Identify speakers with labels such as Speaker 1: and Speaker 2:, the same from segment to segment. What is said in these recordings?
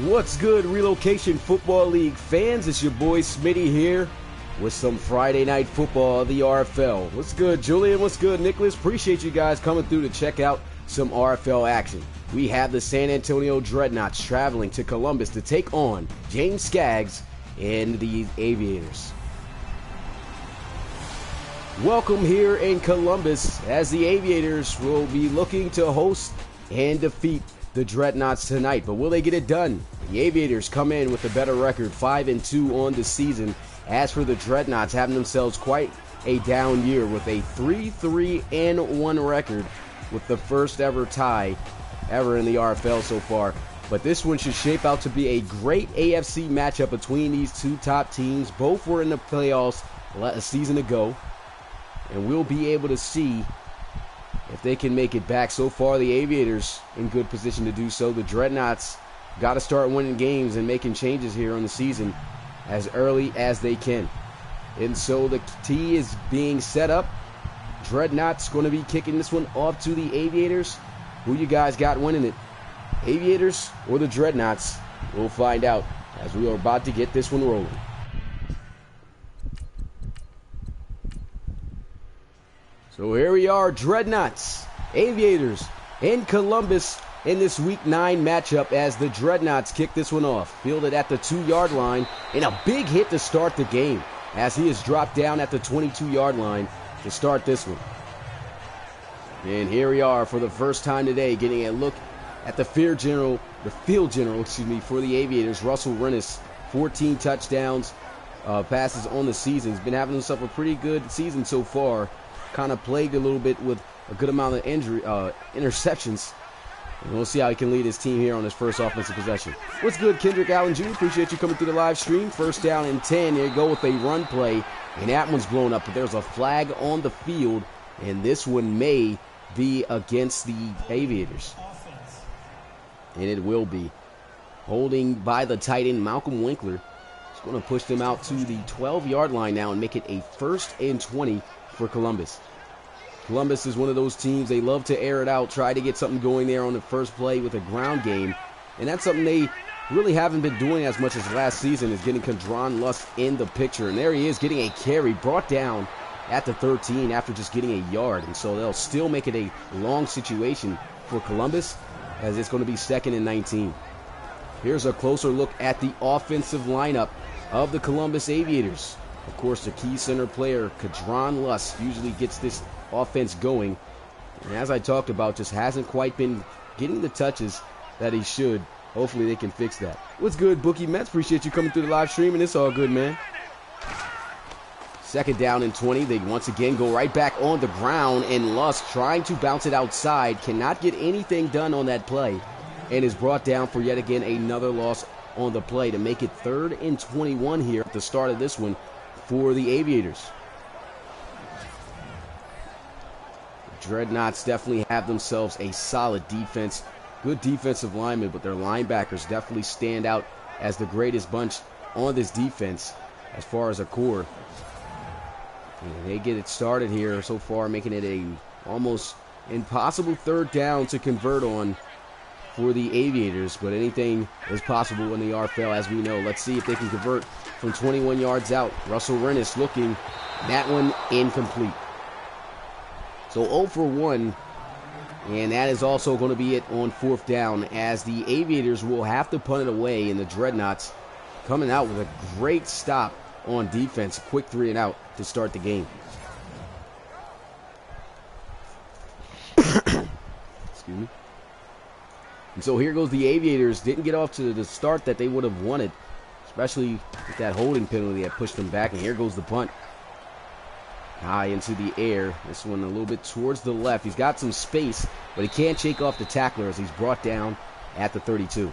Speaker 1: What's good, Relocation Football League fans? It's your boy Smitty here with some Friday Night Football, the RFL. What's good, Julian? What's good, Nicholas? Appreciate you guys coming through to check out some RFL action. We have the San Antonio Dreadnoughts traveling to Columbus to take on James Skaggs and the Aviators. Welcome here in Columbus, as the Aviators will be looking to host and defeat the Dreadnoughts tonight. But will they get it done? The Aviators come in with a better record, 5-2 on the season. As for the Dreadnoughts, having themselves quite a down year with a 3-3-1 record, with the first ever tie ever in the RFL so far. But this one should shape out to be a great AFC matchup between these two top teams. Both were in the playoffs a season ago, and we'll be able to see if they can make it back. So far, the Aviators in good position to do so. The Dreadnoughts got to start winning games and making changes here on the season as early as they can. And so the tee is being set up. Dreadnoughts going to be kicking this one off to the Aviators. Who you guys got winning it? Aviators or the Dreadnoughts? We'll find out as we are about to get this one rolling. So here we are, Dreadnoughts, Aviators in Columbus in this Week 9 matchup as the Dreadnoughts kick this one off. Fielded at the 2-yard line, and a big hit to start the game as he is dropped down at the 22-yard line to start this one. And here we are for the first time today, getting a look at the field general, for the Aviators. Russell Rennis, 14 touchdowns, passes on the season. He's been having himself a pretty good season so far. Kind of plagued a little bit with a good amount of interceptions. And we'll see how he can lead his team here on his first offensive possession. What's good, Kendrick Allen Jr.? Appreciate you coming through the live stream. First down and 10. Here you go with a run play. And that one's blown up, but there's a flag on the field. And this one may be against the Aviators. And it will be. Holding by the tight end, Malcolm Winkler. He's going to push them out to the 12-yard line now and make it a 1st and 20 for Columbus. Columbus is one of those teams, they love to air it out, try to get something going there on the first play with a ground game. And that's something they really haven't been doing as much as last season, is getting Kadron Lust in the picture. And there he is getting a carry, brought down at the 13 after just getting a yard. And so they'll still make it a long situation for Columbus, as it's going to be 2nd and 19. Here's a closer look at the offensive lineup of the Columbus Aviators. Of course, the key center player, Kadron Lust, usually gets this offense going. And as I talked about, just hasn't quite been getting the touches that he should. Hopefully they can fix that. What's good, Bookie Mets? Appreciate you coming through the live stream, and it's all good, man. 2nd down and 20. They once again go right back on the ground, and Lust trying to bounce it outside. Cannot get anything done on that play, and is brought down for yet again another loss on the play to make it 3rd and 21 here at the start of this one for the Aviators. The Dreadnoughts definitely have themselves a solid defense, good defensive linemen, but their linebackers definitely stand out as the greatest bunch on this defense as far as a core. And they get it started here so far, making it a almost impossible 3rd down to convert on for the Aviators, but anything is possible in the RFL, as we know. Let's see if they can convert from 21 yards out. Russell Rennis looking, that one incomplete. So 0 for 1, and that is also going to be it on 4th down, as the Aviators will have to punt it away, and the Dreadnoughts coming out with a great stop on defense. Quick 3 and out to start the game. Excuse me. And so here goes the Aviators. Didn't get off to the start that they would have wanted, especially with that holding penalty that pushed them back. And here goes the punt. High into the air. This one a little bit towards the left. He's got some space, but he can't shake off the tackler as he's brought down at the 32.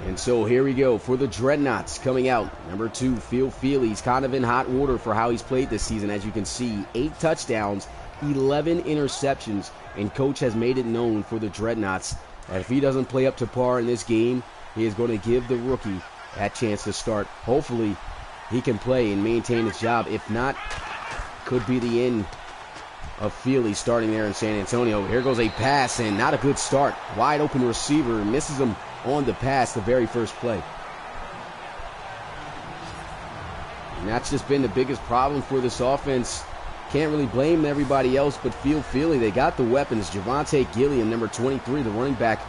Speaker 1: And so here we go for the Dreadnoughts coming out. Number 2, Phil Feely's kind of in hot water for how he's played this season. As you can see, 8 touchdowns, 11 interceptions, and coach has made it known for the Dreadnoughts that if he doesn't play up to par in this game, he is going to give the rookie that chance to start. Hopefully he can play and maintain his job. If not, could be the end of Feely starting there in San Antonio. Here goes a pass, and not a good start. Wide open receiver, misses him on the pass the very first play. And that's just been the biggest problem for this offense. Can't really blame everybody else but Feely. They got the weapons. Javonte Gilliam, number 23, the running back,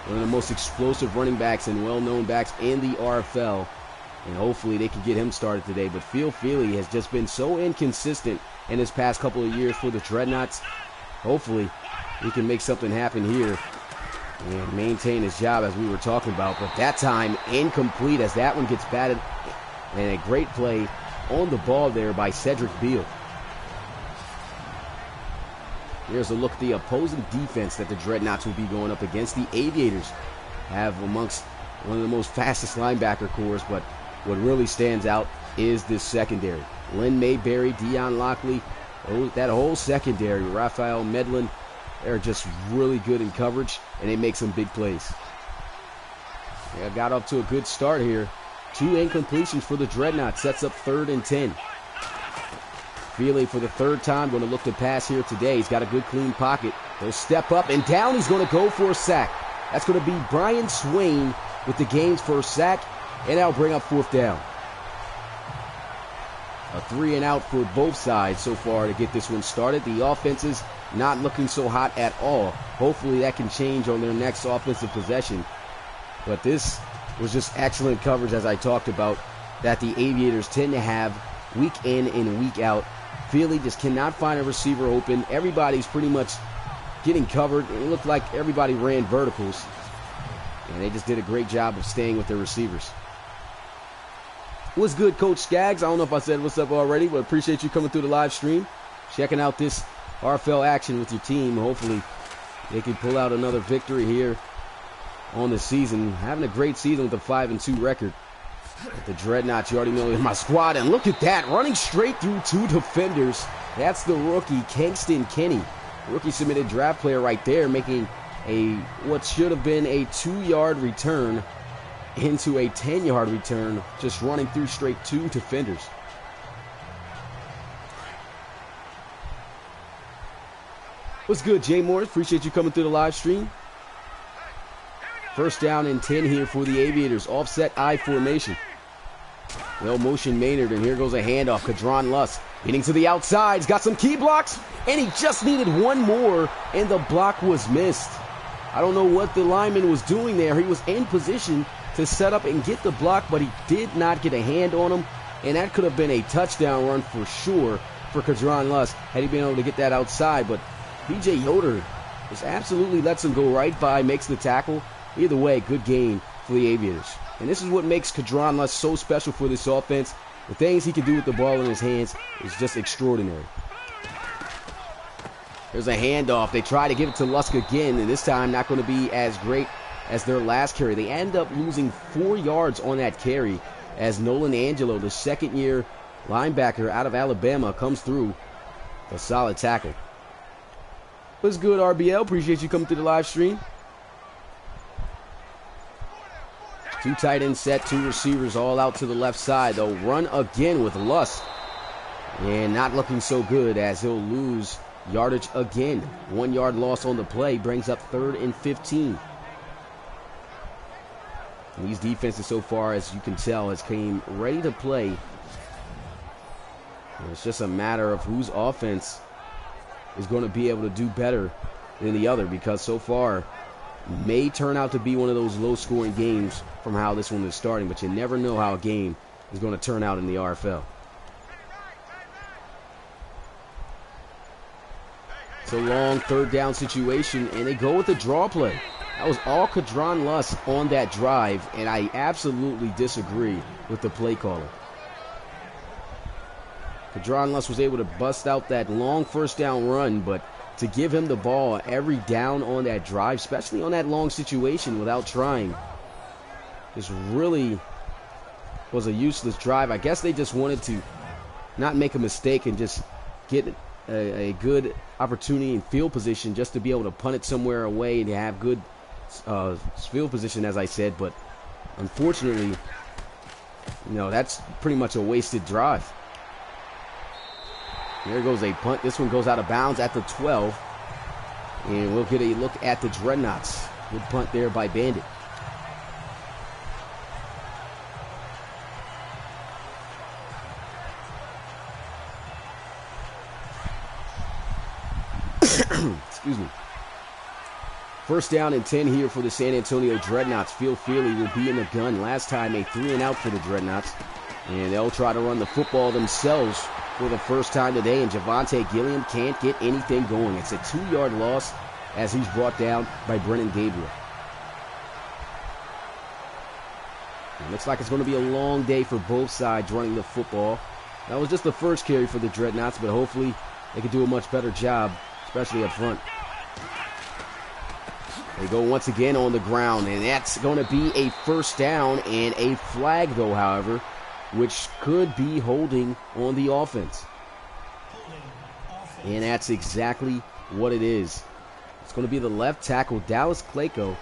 Speaker 1: one of the most explosive running backs and well-known backs in the RFL. And hopefully they can get him started today. But Feely has just been so inconsistent in his past couple of years for the Dreadnoughts. Hopefully he can make something happen here and maintain his job as we were talking about. But that time incomplete as that one gets batted. And a great play on the ball there by Cedric Beal. Here's a look at the opposing defense that the Dreadnoughts will be going up against. The Aviators have amongst one of the most fastest linebacker cores, but what really stands out is this secondary. Lynn Mayberry, Deion Lockley, that whole secondary, Raphael Medlin, they're just really good in coverage, and they make some big plays. They got off to a good start here. 2 incompletions for the Dreadnoughts, sets up 3rd and 10. Feely for the 3rd time going to look to pass here today. He's got a good clean pocket. He'll step up and down. He's going to go for a sack. That's going to be Brian Swain with the game's first sack, and that'll bring up 4th down. A 3 and out for both sides so far to get this one started. The offense is not looking so hot at all. Hopefully that can change on their next offensive possession. But this was just excellent coverage, as I talked about, that the Aviators tend to have week in and week out. Feely just cannot find a receiver open. Everybody's pretty much getting covered. It looked like everybody ran verticals, and they just did a great job of staying with their receivers. What's good, Coach Skaggs? I don't know if I said what's up already, but appreciate you coming through the live stream, checking out this RFL action with your team. Hopefully they can pull out another victory here on the season. Having a great season with a 5-2 record. The Dreadnoughts, you already know, in my squad. And look at that, running straight through 2 defenders. That's the rookie, Kingston Kenny. Rookie submitted draft player right there, making what should have been a 2-yard return into a 10-yard return, just running through straight 2 defenders. What's good, Jay Morris? Appreciate you coming through the live stream. 1st down and 10 here for the Aviators. Offset I formation. Well, motion Maynard, and here goes a handoff. Kadron Luss getting to the outside. He's got some key blocks, and he just needed one more, and the block was missed. I don't know what the lineman was doing there. He was in position to set up and get the block, but he did not get a hand on him, and that could have been a touchdown run for sure for Kadron Luss had he been able to get that outside. But B.J. Yoder just absolutely lets him go right by, makes the tackle. Either way, good game for the Aviators. And this is what makes Kadron Luss so special for this offense. The things he can do with the ball in his hands is just extraordinary. There's a handoff. They try to give it to Lusk again, and this time not going to be as great as their last carry. They end up losing 4 yards on that carry as Nolan Angelo, the 2nd-year linebacker out of Alabama, comes through a solid tackle. What's good, RBL? Appreciate you coming through the live stream. 2 tight end set, 2 receivers all out to the left side. They'll run again with Luss. And not looking so good as he'll lose yardage again. 1 yard loss on the play brings up 3rd and 15. And these defenses so far, as you can tell, has came ready to play. And it's just a matter of whose offense is going to be able to do better than the other, because so far may turn out to be one of those low-scoring games from how this one is starting, but you never know how a game is going to turn out in the RFL. It's a long 3rd down situation, and they go with the draw play. That was all Kadron Luss on that drive, and I absolutely disagree with the play caller. Kadron Luss was able to bust out that long 1st down run, but to give him the ball every down on that drive, especially on that long situation without trying, this really was a useless drive. I guess they just wanted to not make a mistake and just get a good opportunity in field position just to be able to punt it somewhere away and have good field position, as I said. But unfortunately, that's pretty much a wasted drive. Here goes a punt. This one goes out of bounds at the 12. And we'll get a look at the Dreadnoughts. Good punt there by Bandit. Excuse me. First down and 10 here for the San Antonio Dreadnoughts. Phil Feely will be in the gun. Last time a 3-and-out for the Dreadnoughts. And they'll try to run the football themselves for the first time today. And Javonte Gilliam can't get anything going. It's a 2-yard loss as he's brought down by Brennan Gabriel. It looks like it's going to be a long day for both sides running the football. That was just the first carry for the Dreadnoughts, but hopefully they can do a much better job, especially up front. They go once again on the ground, and that's going to be a first down and a flag, though, however, which could be holding on the offense. And that's exactly what it is. It's going to be the left tackle, Dallas Clayco,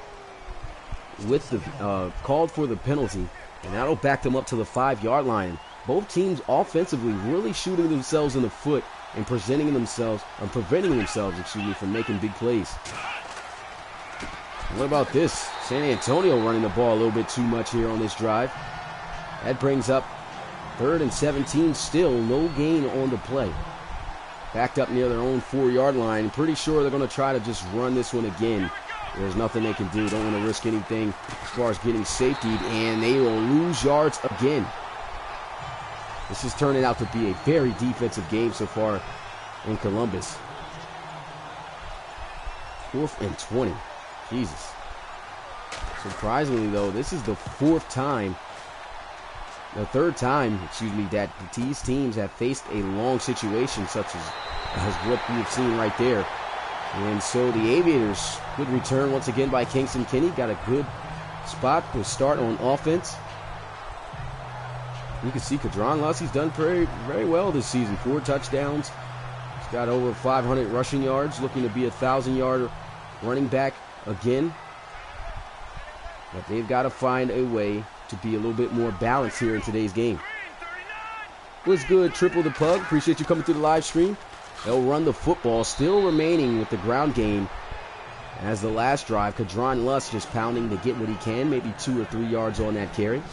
Speaker 1: with the called for the penalty, and that'll back them up to the 5-yard line. Both teams offensively really shooting themselves in the foot and preventing themselves, from making big plays. What about this? San Antonio running the ball a little bit too much here on this drive. That brings up 3rd and 17, still no gain on the play. Backed up near their own 4-yard line. Pretty sure they're going to try to just run this one again. There's nothing they can do. Don't want to risk anything as far as getting safetied, and they will lose yards again. This is turning out to be a very defensive game so far in Columbus. 4th and 20. Jesus. Surprisingly, though, this is the third time, that these teams have faced a long situation such as what we've seen right there. And so the Aviators, good return once again by Kingston Kinney. Got a good spot to start on offense. You can see Kadron Lussey's done very, very well this season. 4 touchdowns. He's got over 500 rushing yards, looking to be a 1,000-yard running back again. But they've got to find a way to be a little bit more balanced here in today's game. What's good, Triple the Pug? Appreciate you coming through the live stream. They'll run the football, still remaining with the ground game as the last drive. Kadron Luss just pounding to get what he can, maybe 2 or 3 yards on that carry.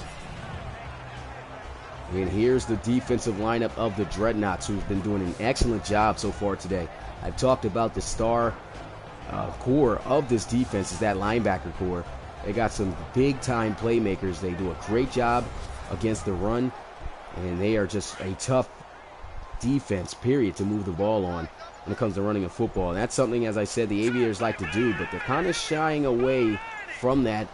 Speaker 1: And here's the defensive lineup of the Dreadnoughts, who've been doing an excellent job so far today. I've talked about the star core of this defense is that linebacker core. They got some big-time playmakers. They do a great job against the run, and they are just a tough defense, period, to move the ball on when it comes to running a football. And that's something, as I said, the Aviators like to do, but they're kind of shying away from that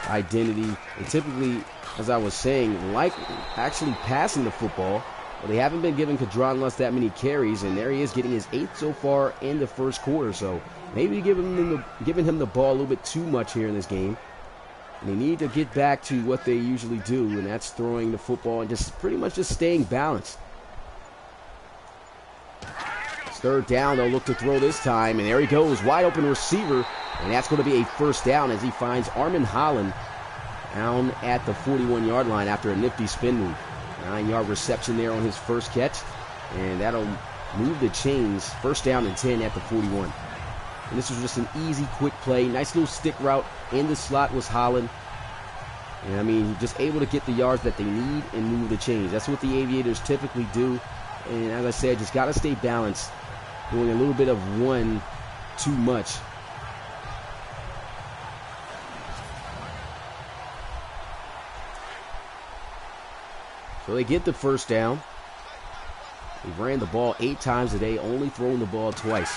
Speaker 1: identity. And typically, as I was saying, like actually passing the football. Well, they haven't been giving Kadron Luss that many carries, and there he is getting his 8th so far in the first quarter. So maybe giving him the ball a little bit too much here in this game. And they need to get back to what they usually do, and that's throwing the football and just pretty much just staying balanced. It's 3rd down. They'll look to throw this time, and there he goes, wide open receiver, and that's going to be a first down as he finds Armin Holland down at the 41-yard line after a nifty spin move. 9-yard reception there on his first catch, and that'll move the chains. First down and 10 at the 41. And this was just an easy, quick play. Nice little stick route in the slot was Holland. And I mean, just able to get the yards that they need and move the chains. That's what the Aviators typically do. And as I said, just got to stay balanced. Doing a little bit of one too much. So they get the first down. They ran the ball 8 times today, only throwing the ball twice.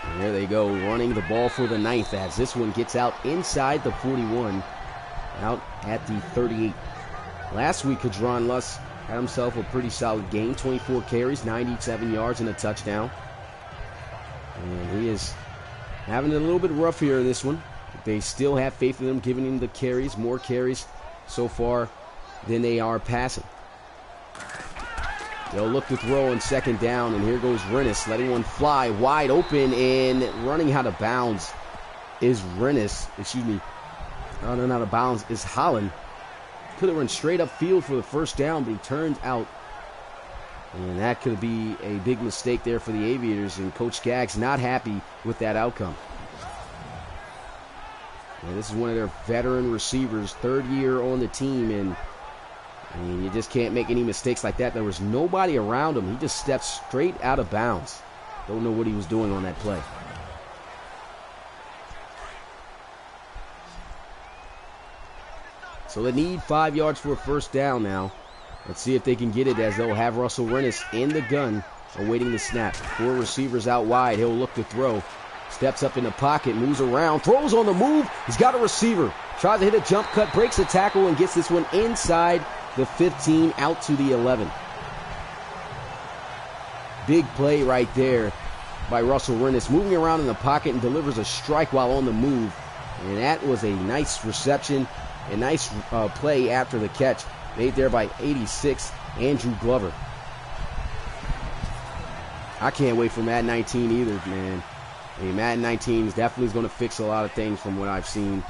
Speaker 1: And there they go, running the ball for the 9th as this one gets out inside the 41, out at the 38. Last week, Kadron Luss had himself a pretty solid game, 24 carries, 97 yards, and a touchdown. And he is having it a little bit rough here in this one. They still have faith in him, giving him the carries, more carries so far than they are passing. They'll look to throw on 2nd down, and here goes Rennis, letting one fly wide open, and running out of bounds is Rennis. Running out of bounds is Holland. Could have run straight up field for the first down, but he turned out And that could be a big mistake there for the Aviators, and Coach Gagg's not happy with that outcome. And this is one of their veteran receivers, third year on the team, and I mean, you just can't make any mistakes like that. There was nobody around him. He just stepped straight out of bounds. Don't know what he was doing on that play. So they need 5 yards for a first down now. Let's see if they can get it, as they'll have Russell Rennis in the gun, awaiting the snap. 4 receivers out wide. He'll look to throw. Steps up in the pocket, moves around, throws on the move. He's got a receiver. Tries to hit a jump cut, breaks a tackle, and gets this one inside the 15 out to the 11. Big play right there by Russell Rennis, moving around in the pocket and delivers a strike while on the move. And that was a nice reception, a nice play after the catch, made there by 86, Andrew Glover. I can't wait for Madden 19 either, man. I mean, Madden 19 is definitely going to fix a lot of things from what I've seen,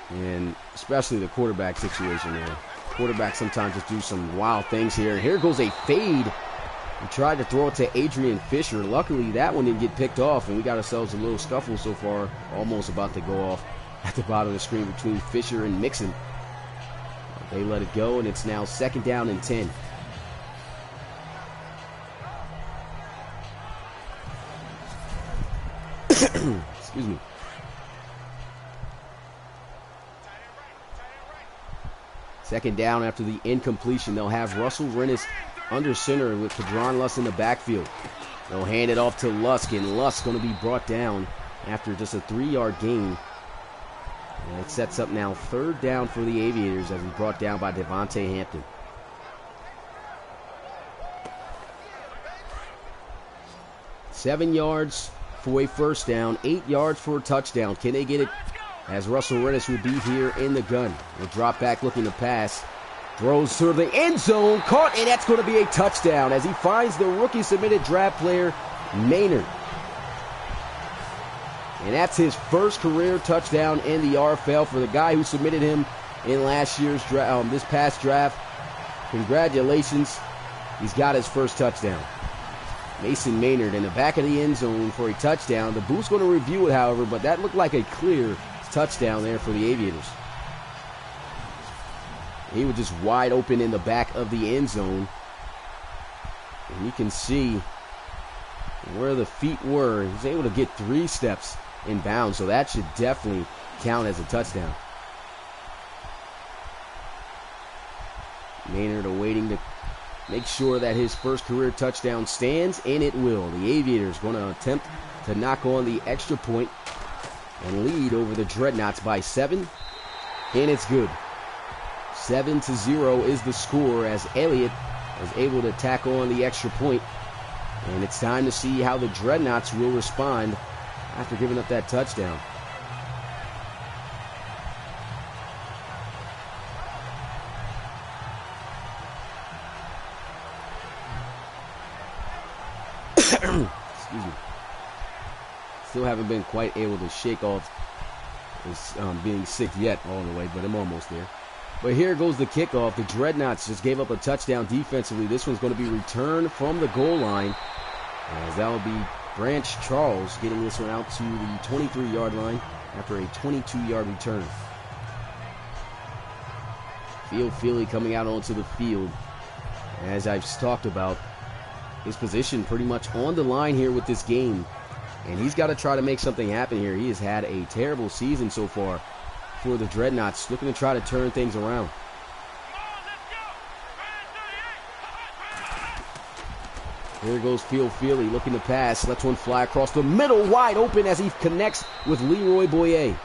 Speaker 1: and especially the quarterback situation there. Quarterbacks sometimes just do some wild things here. And here goes a fade. He tried to throw it to Adrian Fisher. Luckily, that one didn't get picked off, and we got ourselves a little scuffle so far, almost about to go off at the bottom of the screen between Fisher and Mixon. They let it go, and it's now 2nd down and 10. Excuse me. Second down after the incompletion. They'll have Russell Rennis under center with Padron Lusk in the backfield. They'll hand it off to Lusk, and Lusk going to be brought down after just a 3-yard gain. And it sets up now 3rd down for the Aviators as he's brought down by Devontae Hampton. Seven yards for a first down, 8 yards for a touchdown. Can they get it? As Russell Rennis will be here in the gun. Will drop back looking to pass. Throws to the end zone. Caught, and that's going to be a touchdown as he finds the rookie submitted draft player, Maynard. And that's his first career touchdown in the RFL for the guy who submitted him in last year's this past draft. Congratulations. He's got his first touchdown. Mason Maynard in the back of the end zone for a touchdown. The booth's going to review it, however, but that looked like a clear touchdown there for the Aviators. He was just wide open in the back of the end zone. And you can see where the feet were. He was able to get 3 steps in bounds, so that should definitely count as a touchdown. Maynard awaiting to make sure that his first career touchdown stands, and it will. The Aviators going to attempt to knock on the extra point and lead over the Dreadnoughts by 7, and it's good. 7-0 is the score as Elliott is able to tack on the extra point, and it's time to see how the Dreadnoughts will respond after giving up that touchdown. Excuse me. Still haven't been quite able to shake off this being sick yet all the way, but I'm almost there. But here goes the kickoff. The Dreadnoughts just gave up a touchdown defensively. This one's going to be returned from the goal line, as that will be Branch Charles getting this one out to the 23-yard line after a 22-yard return. Feely coming out onto the field. As I've talked about, his position pretty much on the line here with this game. And he's got to try to make something happen here. He has had a terrible season so far for the Dreadnoughts, looking to try to turn things around. Here goes Feely looking to pass. Lets one fly across the middle, wide open as he connects with Leroy Boyer.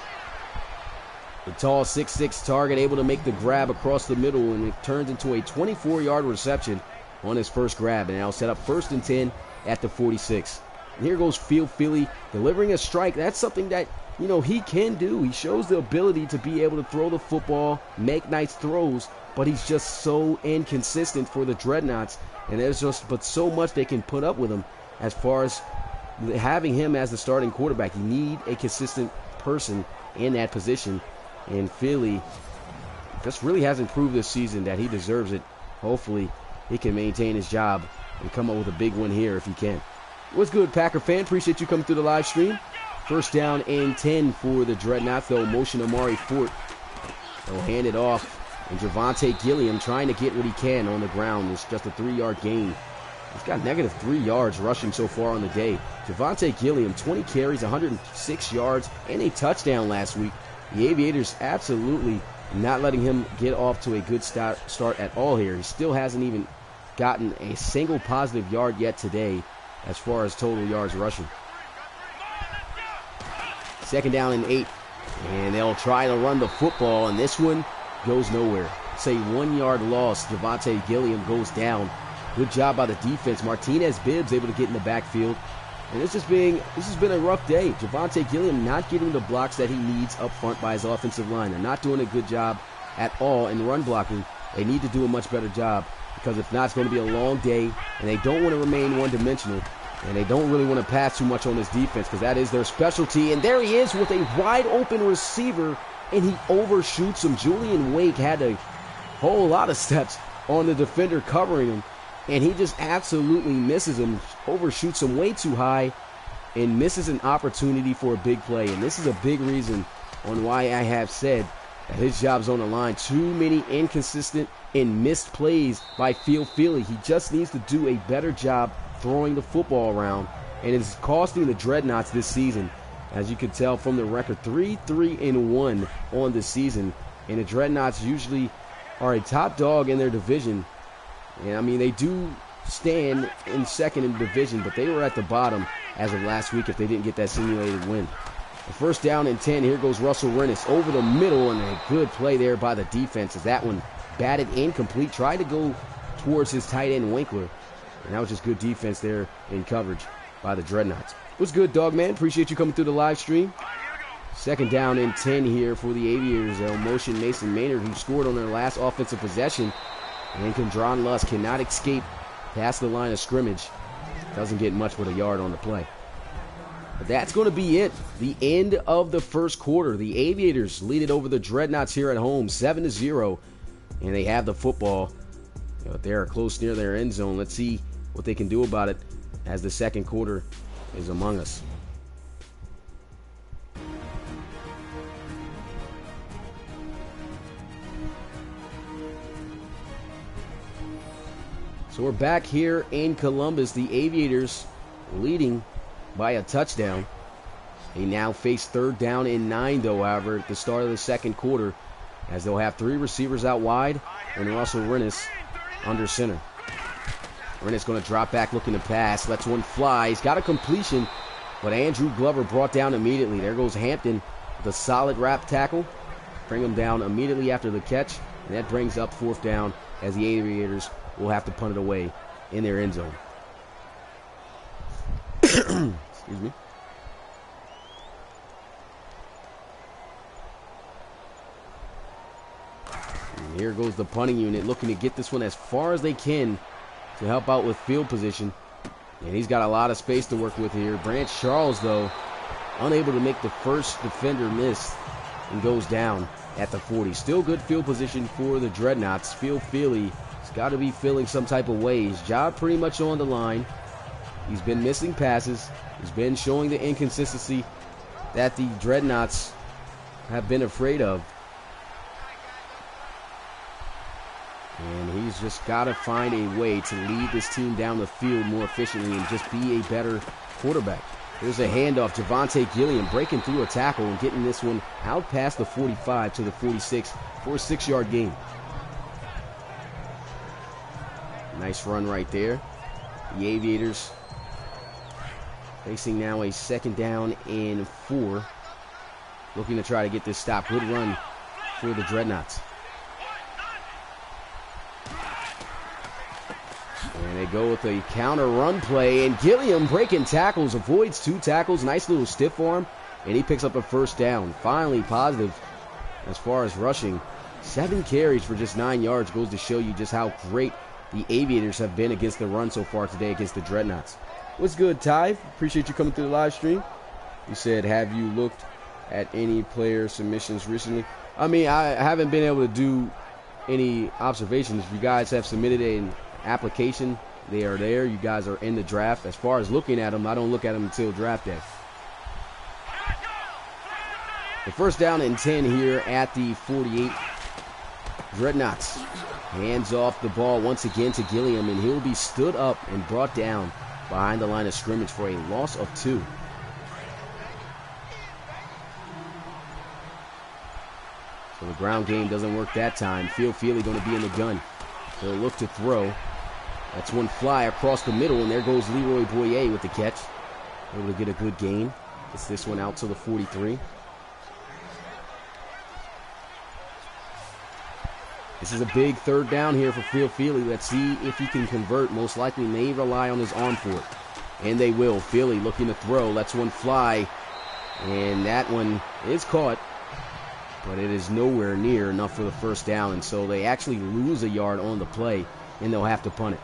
Speaker 1: The tall 6'6" target able to make the grab across the middle, and it turns into a 24-yard reception on his first grab. And now set up 1st and 10 at the 46. And here goes Feely delivering a strike. That's something that, you know, he can do. He shows the ability to be able to throw the football, make nice throws, but he's just so inconsistent for the Dreadnoughts. And there's just but so much they can put up with him as far as having him as the starting quarterback. You need a consistent person in that position. And Feely just really hasn't proved this season that he deserves it. Hopefully he can maintain his job and come up with a big win here if he can. What's good, Packer fan? Appreciate you coming through the live stream. First down and 10 for the Dreadnoughts. They'll motion Amari Fort. They'll hand it off. And Javonte Gilliam trying to get what he can on the ground. It's just a 3-yard gain. He's got negative 3 yards rushing so far on the day. Javonte Gilliam, 20 carries, 106 yards, and a touchdown last week. The Aviators absolutely not letting him get off to a good start at all here. He still hasn't even gotten a single positive yard yet today as far as total yards rushing. Second down and 8. And they'll try to run the football, and this one goes nowhere. It's a 1-yard loss. Javonte Gilliam goes down. Good job by the defense. Martinez Bibbs able to get in the backfield. And this has been a rough day. Javonte Gilliam not getting the blocks that he needs up front by his offensive line. They're not doing a good job at all in run blocking. They need to do a much better job, because if not, it's going to be a long day, and they don't want to remain one-dimensional. And they don't really want to pass too much on this defense, because that is their specialty. And there he is with a wide-open receiver, and he overshoots him. Julian Wake had a whole lot of steps on the defender covering him, and he just absolutely misses him, overshoots him way too high, and misses an opportunity for a big play. And this is a big reason on why I have said that his job's on the line. Too many inconsistent and missed plays by Phil Feely. He just needs to do a better job throwing the football around, and it's costing the Dreadnoughts this season. As you can tell from the record, 3-3-1 on the season, and the Dreadnoughts usually are a top dog in their division. And I mean, they do stand in second in the division, but they were at the bottom as of last week if they didn't get that simulated win. A first down and 10. Here goes Russell Rennis over the middle, and a good play there by the defense as that one batted incomplete. Tried to go towards his tight end Winkler, and that was just good defense there in coverage by the Dreadnoughts. What's good, dog man? Appreciate you coming through the live stream. Second down and 10 here for the Aviators. They'll motion Mason Maynard, who scored on their last offensive possession. And Kendron Lusk cannot escape past the line of scrimmage. Doesn't get much with a yard on the play. But that's going to be it. The end of the first quarter. The Aviators lead it over the Dreadnoughts here at home, 7-0. And they have the football. But they are close near their end zone. Let's see what they can do about it as the second quarter is among us. So we're back here in Columbus. The Aviators leading by a touchdown. They now face third down and 9, though, however, at the start of the second quarter, as they'll have 3 receivers out wide and Russell Rennis under center. Rennis going to drop back looking to pass. Lets one fly. He's got a completion, but Andrew Glover brought down immediately. There goes Hampton with a solid wrap tackle. Bring him down immediately after the catch, and that brings up fourth down as the Aviators will have to punt it away in their end zone. Excuse me. And here goes the punting unit looking to get this one as far as they can to help out with field position. And he's got a lot of space to work with here. Branch Charles, though, unable to make the first defender miss and goes down at the 40. Still good field position for the Dreadnoughts. Phil Feely has got to be feeling some type of way. His job pretty much on the line. He's been missing passes. He's been showing the inconsistency that the Dreadnoughts have been afraid of. And he's just got to find a way to lead this team down the field more efficiently and just be a better quarterback. There's a handoff. Javonte Gilliam breaking through a tackle and getting this one out past the 45 to the 46 for a 6-yard gain. Nice run right there. The Aviators facing now a second down and 4. Looking to try to get this stop. Good run for the Dreadnoughts. And they go with a counter run play, and Gilliam breaking tackles, avoids 2 tackles, nice little stiff arm, and he picks up a first down. Finally positive as far as rushing. 7 carries for just 9 yards goes to show you just how great the Aviators have been against the run so far today against the Dreadnoughts. What's good, Ty? Appreciate you coming through the live stream. You said, have you looked at any player submissions recently? I mean, I haven't been able to do any observations. If you guys have submitted an application They are there. You guys are in the draft. As far as looking at them, I don't look at them until draft day. The first down and 10 here at the 48. Dreadnoughts hands off the ball once again to Gilliam, and he'll be stood up and brought down behind the line of scrimmage for a loss of 2. So the ground game doesn't work that time. Phil Feely going to be in the gun. He'll look to throw. That's one fly across the middle, and there goes Leroy Boyer with the catch. Able to get a good gain. Gets this one out to the 43. This is a big third down here for Phil Feely. Let's see if he can convert. Most likely may rely on his arm for it. And they will. Feely looking to throw. Lets one fly. And that one is caught. But it is nowhere near enough for the first down. And so they actually lose a yard on the play. And they'll have to punt it.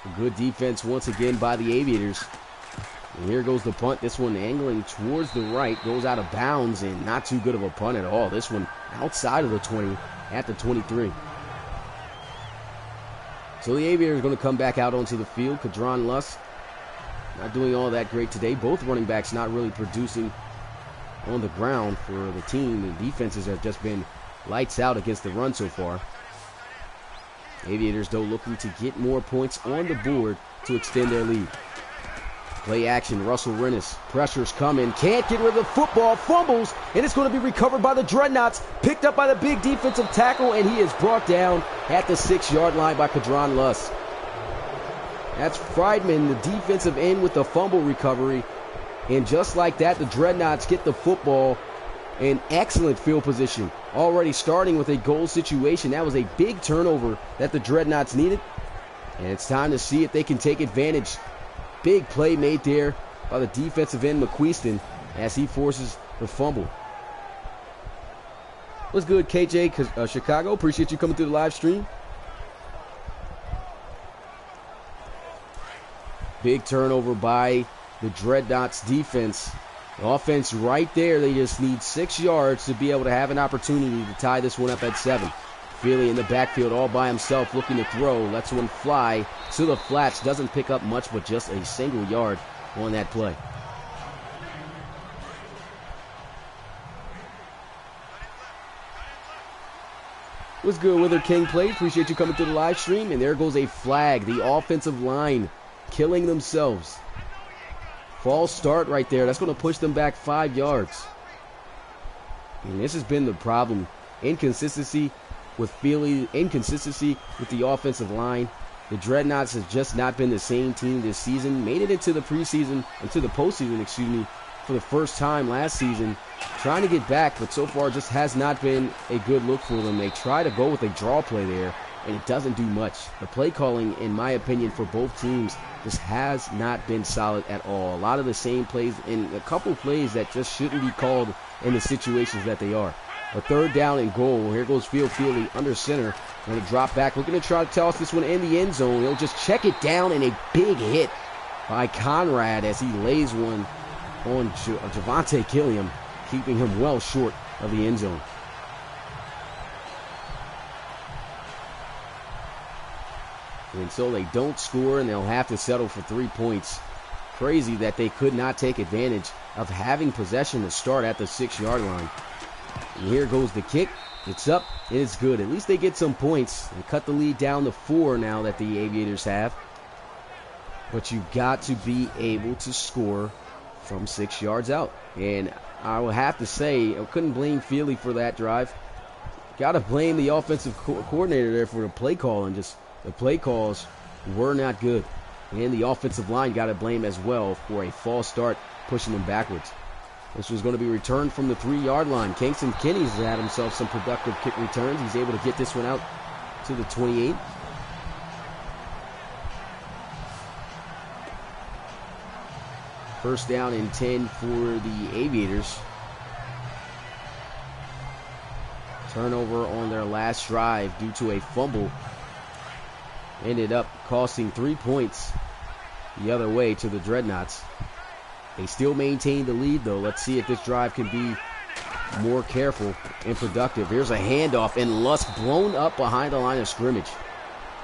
Speaker 1: A good defense once again by the Aviators. And here goes the punt. This one angling towards the right. Goes out of bounds, and not too good of a punt at all. This one outside of the 20 at the 23. So the Aviators are going to come back out onto the field. Kadron Luss not doing all that great today. Both running backs not really producing on the ground for the team. The defenses have just been lights out against the run so far. Aviators, though, looking to get more points on the board to extend their lead. Play action, Russell Rennis. Pressure's coming. Can't get rid of the football. Fumbles. And it's going to be recovered by the Dreadnoughts. Picked up by the big defensive tackle. And he is brought down at the 6-yard line by Kadron Luss. That's Friedman, the defensive end, with the fumble recovery. And just like that, the Dreadnoughts get the football in excellent field position. Already starting with a goal situation. That was a big turnover that the Dreadnoughts needed. And it's time to see if they can take advantage. Big play made there by the defensive end, McQueeston, as he forces the fumble. What's good, KJ Chicago? Appreciate you coming through the live stream. Big turnover by the Dreadnoughts defense. The offense right there. They just need 6 yards to be able to have an opportunity to tie this one up at 7. Feely in the backfield all by himself looking to throw. Lets one fly to the flats. Doesn't pick up much, but just a single yard on that play. What's good, Wither King Play? Appreciate you coming to the live stream. And there goes a flag. The offensive line killing themselves. False start right there. That's going to push them back 5 yards. And this has been the problem. Inconsistency with Feely, inconsistency with the offensive line. The Dreadnoughts have just not been the same team this season. Made it into the postseason, for the first time last season. Trying to get back, but so far just has not been a good look for them. They try to go with a draw play there, and it doesn't do much. The play calling, in my opinion, for both teams just has not been solid at all. A lot of the same plays, and a couple plays that just shouldn't be called in the situations that they are. A third down and goal. Here goes Phil Feely under center. Going to drop back. Looking to try to toss this one in the end zone. He'll just check it down, and a big hit by Conrad as he lays one on Javante Gilliam, keeping him well short of the end zone. And so they don't score, and they'll have to settle for 3 points. Crazy that they could not take advantage of having possession to start at the 6-yard line. And here goes the kick. It's up. It's good. At least they get some points. They cut the lead down to 4 now that the Aviators have. But you've got to be able to score from 6 yards out. And I will have to say, I couldn't blame Feely for that drive. Got to blame the offensive coordinator there for the play call. And just the play calls were not good. And the offensive line got to blame as well for a false start, pushing them backwards. This was going to be returned from the 3-yard line. Kingston Kinney's had himself some productive kick returns. He's able to get this one out to the 28. First down and 10 for the Aviators. Turnover on their last drive due to a fumble. Ended up costing 3 points the other way to the Dreadnoughts. They still maintain the lead, though. Let's see if this drive can be more careful and productive. Here's a handoff, and Lusk blown up behind the line of scrimmage.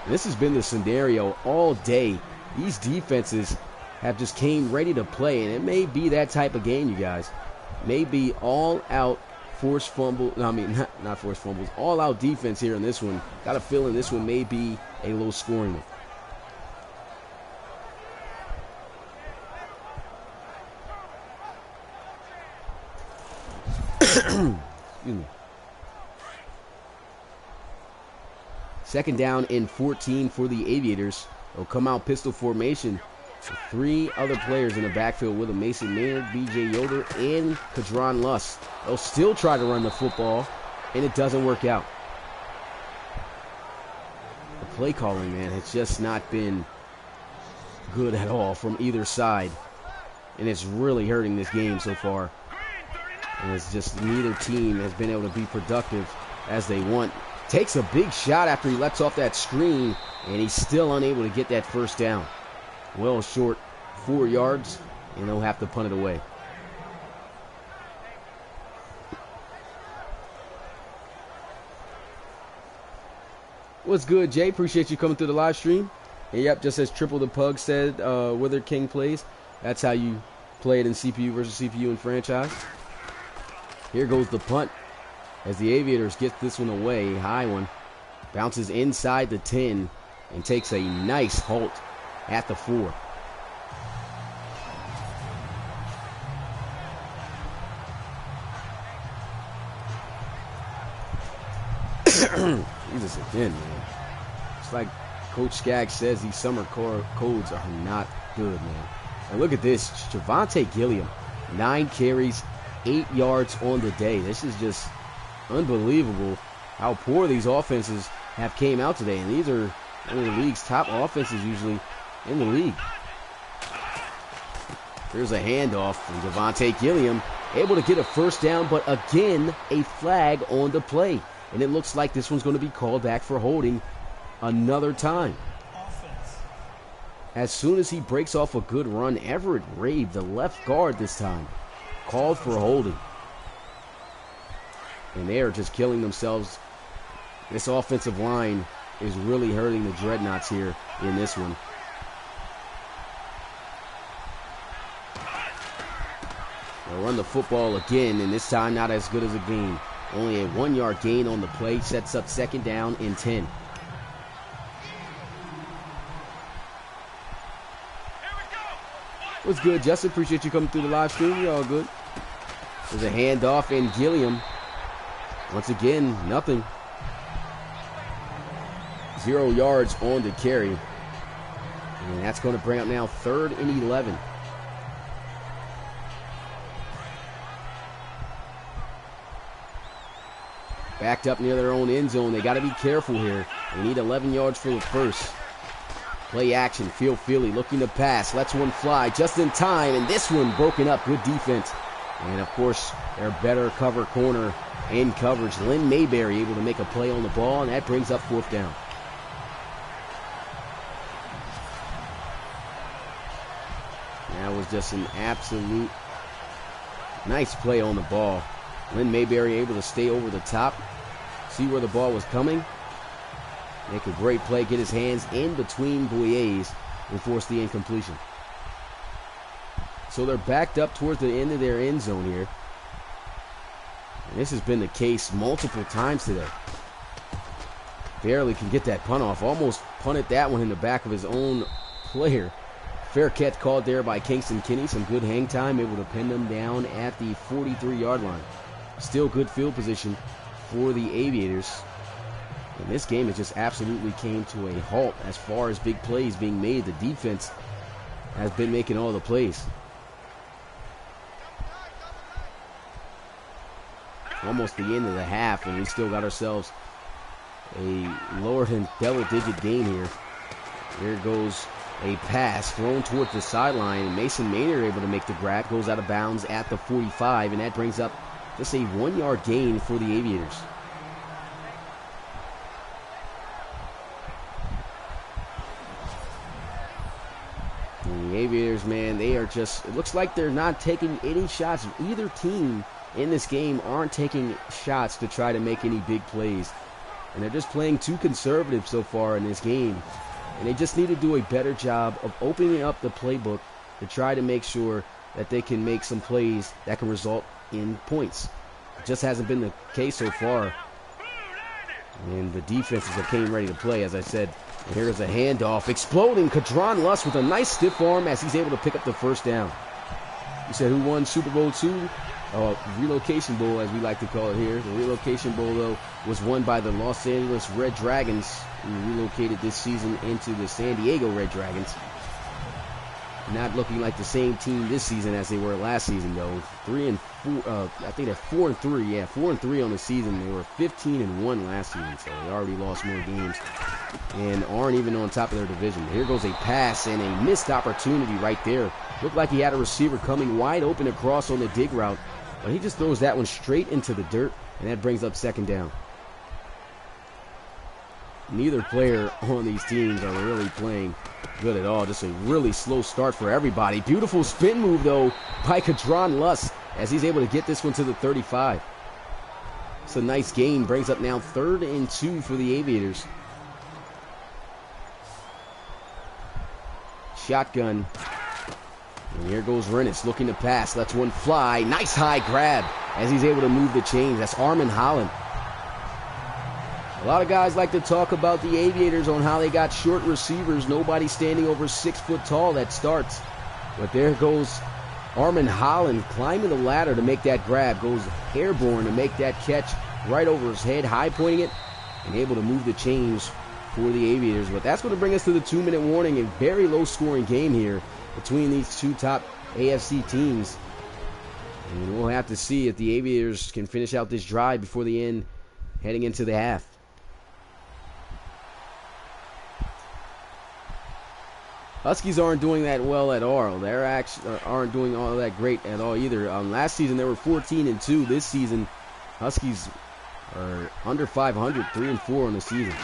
Speaker 1: This has been the scenario all day. These defenses have just came ready to play, and it may be that type of game, you guys. Maybe all-out forced fumble. No, I mean, not forced fumbles. All-out defense here in this one. Got a feeling this one may be a low scoring one. Excuse me. Second down and 14 for the Aviators. They'll come out pistol formation. Three other players in the backfield with a Mason Maynard, B.J. Yoder, and Kadron Lusk. They'll still try to run the football, and it doesn't work out. The play calling, man, has just not been good at all from either side, and it's really hurting this game so far. And it's just neither team has been able to be productive as they want. Takes a big shot after he lets off that screen, and he's still unable to get that first down. Well short, 4 yards, and they'll have to punt it away. What's good, Jay? Appreciate you coming through the live stream. And yep, just as Triple the Pug said, Wither King plays. That's how you play it in CPU versus CPU in franchise. Here goes the punt as the Aviators get this one away. High one. Bounces inside the 10 and takes a nice halt at the 4. Jesus again, man. It's like Coach Skaggs says, these summer codes are not good, man. And look at this. Javonte Gilliam, 9 carries, 8 yards on the day. This is just unbelievable how poor these offenses have came out today. And these are one of the league's top offenses usually in the league. There's a handoff from Javonte Gilliam, able to get a first down, but again, a flag on the play. And it looks like this one's going to be called back for holding another time. As soon as he breaks off a good run, Everett Rave, the left guard this time, called for holding. And they are just killing themselves. This offensive line is really hurting the Dreadnoughts here in this one. They'll run the football again, and this time not as good as a gain. Only a 1-yard gain on the play, sets up second down and 10. What's good, Justin? Appreciate you coming through the live stream. You're all good. There's a handoff, and Gilliam, once again, nothing. 0 yards on the carry. And that's going to bring up now 3rd and 11. Backed up near their own end zone. They got to be careful here. They need 11 yards for the first. Play action. Phil Feely looking to pass. Lets one fly just in time. And this one broken up. Good defense. And, of course, their better cover corner in coverage. Lynn Mayberry able to make a play on the ball. And that brings up 4th down. That was just an absolute nice play on the ball. Lynn Mayberry able to stay over the top, see where the ball was coming, make a great play, get his hands in between Boyes and force the incompletion. So they're backed up towards the end of their end zone here. And this has been the case multiple times today. Barely can get that punt off. Almost punted that one in the back of his own player. Fair catch called there by Kingston Kinney. Some good hang time, able to pin them down at the 43-yard line. Still good field position for the Aviators. And this game has just absolutely came to a halt as far as big plays being made. The defense has been making all the plays. Almost the end of the half, and we still got ourselves a lower than double-digit game here. There goes a pass thrown towards the sideline, and Mason Maynard able to make the grab. Goes out of bounds at the 45, and that brings up just a 1-yard gain for the Aviators. And the Aviators, man, they are just, it looks like they're not taking any shots. Either team in this game aren't taking shots to try to make any big plays. And they're just playing too conservative so far in this game. And they just need to do a better job of opening up the playbook to try to make sure that they can make some plays that can result in points. It just hasn't been the case so far. And the defenses have came ready to play, as I said. And here's a handoff. Exploding. Kadron Lust with a nice stiff arm as he's able to pick up the first down. You said who won Super Bowl II? Relocation Bowl, as we like to call it here. The Relocation Bowl, though, was won by the Los Angeles Red Dragons, who relocated this season into the San Diego Red Dragons. Not looking like the same team this season as they were last season, though. 3-4. I think they're 4-3. Yeah, 4-3 on the season. They were 15-1 last season, so they already lost more games and aren't even on top of their division. Here goes a pass and a missed opportunity right there. Looked like he had a receiver coming wide open across on the dig route, but he just throws that one straight into the dirt, and that brings up second down. Neither player on these teams are really playing good at all. Just a really slow start for everybody. Beautiful spin move, though, by Kadron Lust as he's able to get this one to the 35. It's a nice gain. Brings up now 3rd and 2 for the Aviators. Shotgun. And here goes Rennis looking to pass. Lets one fly. Nice high grab as he's able to move the chains. That's Armin Holland. A lot of guys like to talk about the Aviators on how they got short receivers. Nobody standing over 6 foot tall that starts. But there goes Armin Holland climbing the ladder to make that grab. Goes airborne to make that catch right over his head, high pointing it, and able to move the chains for the Aviators. But that's going to bring us to the 2-minute warning. A very low scoring game here between these two top AFC teams. And we'll have to see if the Aviators can finish out this drive before the end, heading into the half. Huskies aren't doing that well at all. They're actually aren't doing all that great at all either. Last season they were 14-2. This season, Huskies are under 500, 3-4 on the season.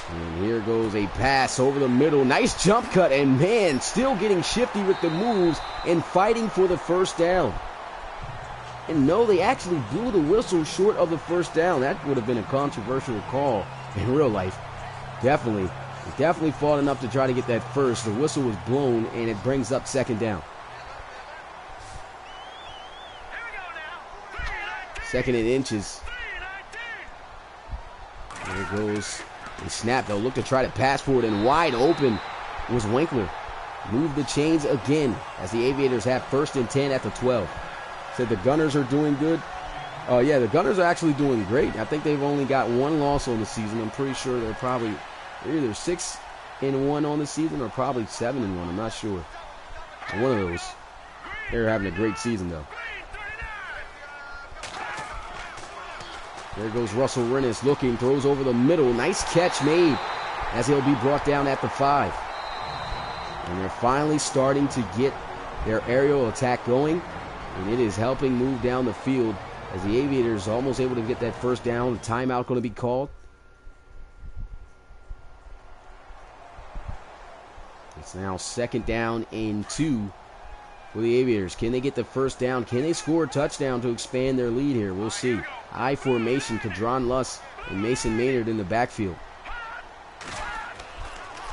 Speaker 1: And here goes a pass over the middle. Nice jump cut, and man, still getting shifty with the moves and fighting for the first down. And no, they actually blew the whistle short of the first down. That would have been a controversial call in real life. Definitely fought enough to try to get that first. The whistle was blown, and it brings up second down. Second and inches. There goes a snap. They'll look to try to pass for it, and wide open was Winkler. Move the chains again as the Aviators have 1st and 10 at the 12. Said the Gunners are doing good. Oh, yeah, the Gunners are actually doing great. I think they've only got 1 loss on the season. I'm pretty sure they're either 6-1 on the season or probably 7-1. I'm not sure. One of those. They're having a great season, though. There goes Russell Rennis looking, throws over the middle. Nice catch made as he'll be brought down at the 5. And they're finally starting to get their aerial attack going, and it is helping move down the field as the Aviators are almost able to get that first down. The timeout going to be called. It's now 2nd down and 2 for the Aviators. Can they get the first down? Can they score a touchdown to expand their lead here? We'll see. I formation, Kadron Lust and Mason Maynard in the backfield.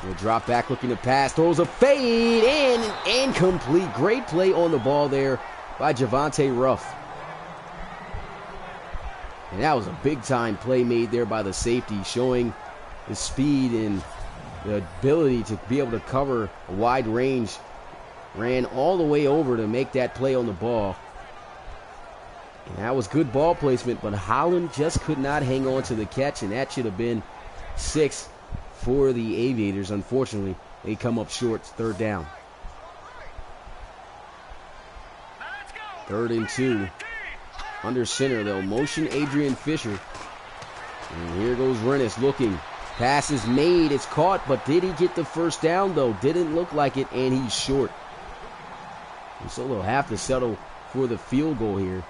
Speaker 1: He'll drop back looking to pass. Throws a fade and incomplete. Great play on the ball there by Javonte Ruff. And that was a big-time play made there by the safety, showing the speed and the ability to be able to cover a wide range. Ran all the way over to make that play on the ball. And that was good ball placement, but Holland just could not hang on to the catch, and that should have been 6 for the Aviators. Unfortunately, they come up short. 3rd down. 3rd and 2. Under center, they'll motion Adrian Fisher. And here goes Rennis looking. Pass is made. It's caught, but did he get the first down, though? Didn't look like it, and he's short. And so they'll have to settle for the field goal here.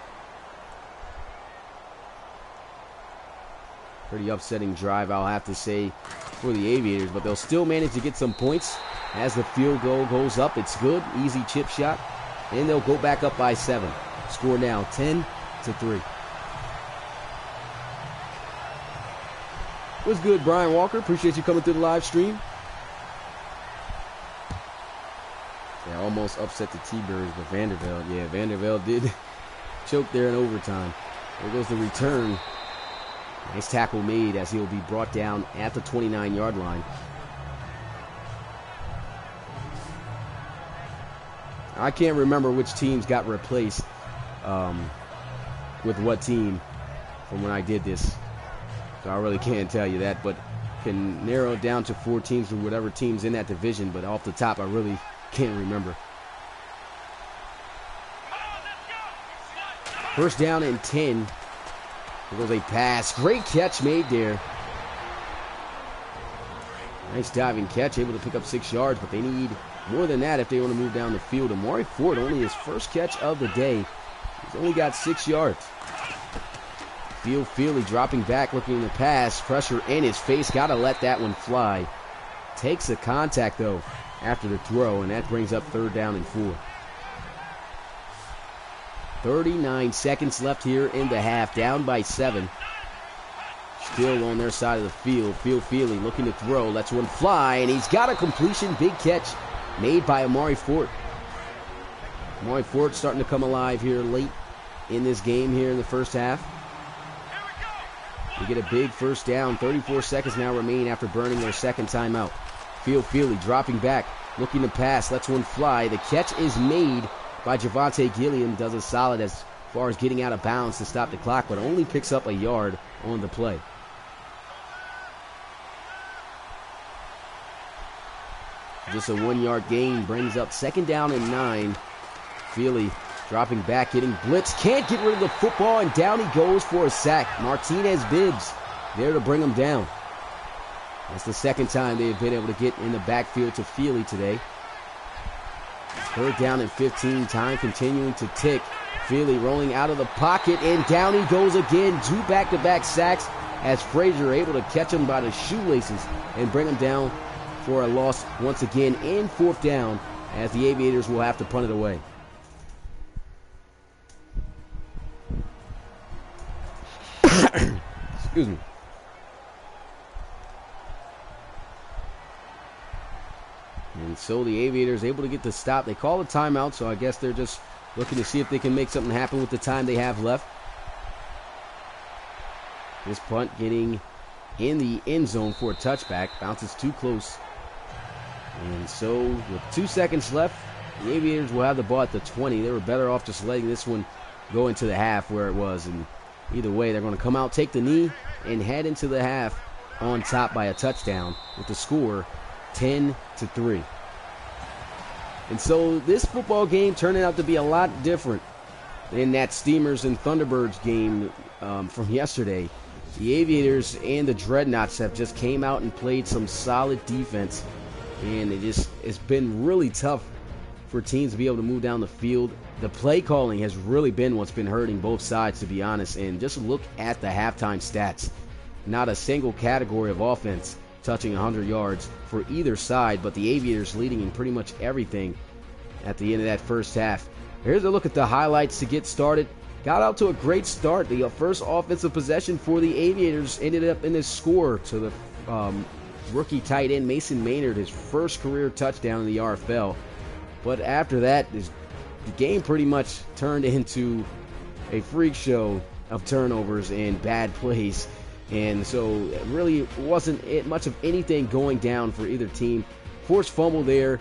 Speaker 1: Pretty upsetting drive, I'll have to say, for the Aviators, but they'll still manage to get some points as the field goal goes up. It's good. Easy chip shot, and they'll go back up by 7. Score now 10-3. What's good, Brian Walker? Appreciate you coming through the live stream. Yeah, almost upset the T-Birds, but Vanderbilt. Yeah, Vanderbilt did choke there in overtime. There goes the return. Nice tackle made as he'll be brought down at the 29-yard line. I can't remember which teams got replaced with what team from when I did this. So I really can't tell you that, but can narrow it down to 4 teams or whatever teams in that division. But off the top, I really can't remember. First down and 10. There goes a pass. Great catch made there. Nice diving catch, able to pick up 6 yards, but they need more than that if they want to move down the field. Amari Ford, only his first catch of the day. He's only got 6 yards. Feely dropping back, looking to pass. Pressure in his face. Got to let that one fly. Takes a contact, though, after the throw, and that brings up 3rd down and 4. 39 seconds left here in the half. Down by 7. Still on their side of the field. Feely looking to throw. Lets one fly, and he's got a completion. Big catch made by Amari Ford. Amari Ford starting to come alive here late in this game here in the first half. We get a big first down. 34 seconds now remain after burning their second timeout. Feely dropping back, looking to pass, lets one fly. The catch is made by Javonte Gilliam. Does a solid as far as getting out of bounds to stop the clock, but only picks up a yard on the play. Just a 1-yard gain brings up 2nd down and 9. Feely dropping back, getting blitzed. Can't get rid of the football, and down he goes for a sack. Martinez Bibbs there to bring him down. That's the second time they've been able to get in the backfield to Feely today. 3rd down and 15. Time continuing to tick. Feely rolling out of the pocket, and down he goes again. 2 back-to-back sacks as Frazier able to catch him by the shoelaces and bring him down for a loss once again in 4th down, as the Aviators will have to punt it away. Excuse me. And so the Aviators able to get the stop. They call a timeout, so I guess they're just looking to see if they can make something happen with the time they have left. This punt getting in the end zone for a touchback. Bounces too close. And so with 2 seconds left, the Aviators will have the ball at the 20. They were better off just letting this one go into the half where it was. And either way, they're going to come out, take the knee, and head into the half on top by a touchdown with the score 10-3. And so this football game turning out to be a lot different than that Steamers and Thunderbirds game from yesterday. The Aviators and the Dreadnoughts have just came out and played some solid defense, and it's been really tough for teams to be able to move down the field. The play calling has really been what's been hurting both sides, to be honest. And just look at the halftime stats. Not a single category of offense touching 100 yards for either side, but the Aviators leading in pretty much everything at the end of that first half. Here's a look at the highlights to get started. Got out to a great start. The first offensive possession for the Aviators ended up in a score to the rookie tight end Mason Maynard, his first career touchdown in the RFL. But after that, the game pretty much turned into a freak show of turnovers and bad plays. And so it really wasn't much of anything going down for either team. Forced fumble there.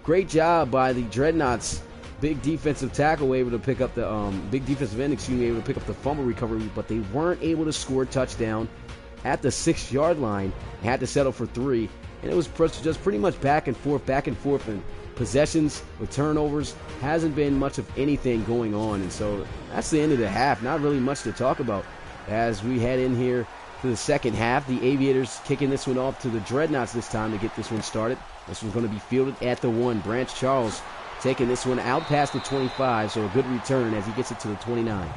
Speaker 1: Great job by the Dreadnoughts. Big defensive tackle able to pick up the big defensive end, able to pick up the fumble recovery, but they weren't able to score a touchdown at the 6-yard line. They had to settle for 3, and it was just pretty much back and forth, and possessions with turnovers. Hasn't been much of anything going on, and so that's the end of the half. Not really much to talk about as we head in here to the second half. The Aviators kicking this one off to the Dreadnoughts this time to get this one started. This one's going to be fielded at the 1. Branch Charles taking this one out past the 25, so a good return as he gets it to the 29.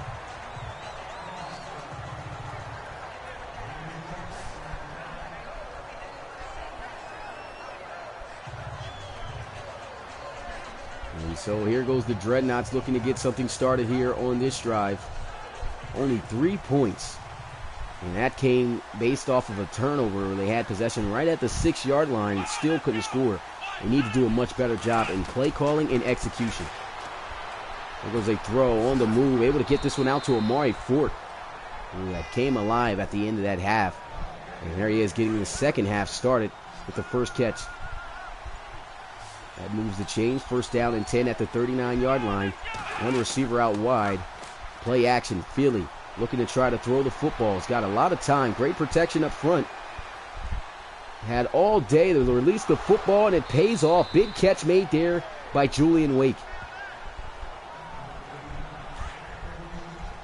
Speaker 1: And so here goes the Dreadnoughts looking to get something started here on this drive. Only 3 points. And that came based off of a turnover where they had possession right at the 6-yard line and still couldn't score. They need to do a much better job in play calling and execution. There goes a throw on the move, able to get this one out to Amari Fort, who came alive at the end of that half. And there he is getting the second half started with the first catch. That moves the change. First down and 10 at the 39-yard line. One receiver out wide. Play action. Philly looking to try to throw the football. He's got a lot of time. Great protection up front. Had all day to release the football, and it pays off. Big catch made there by Julian Wake.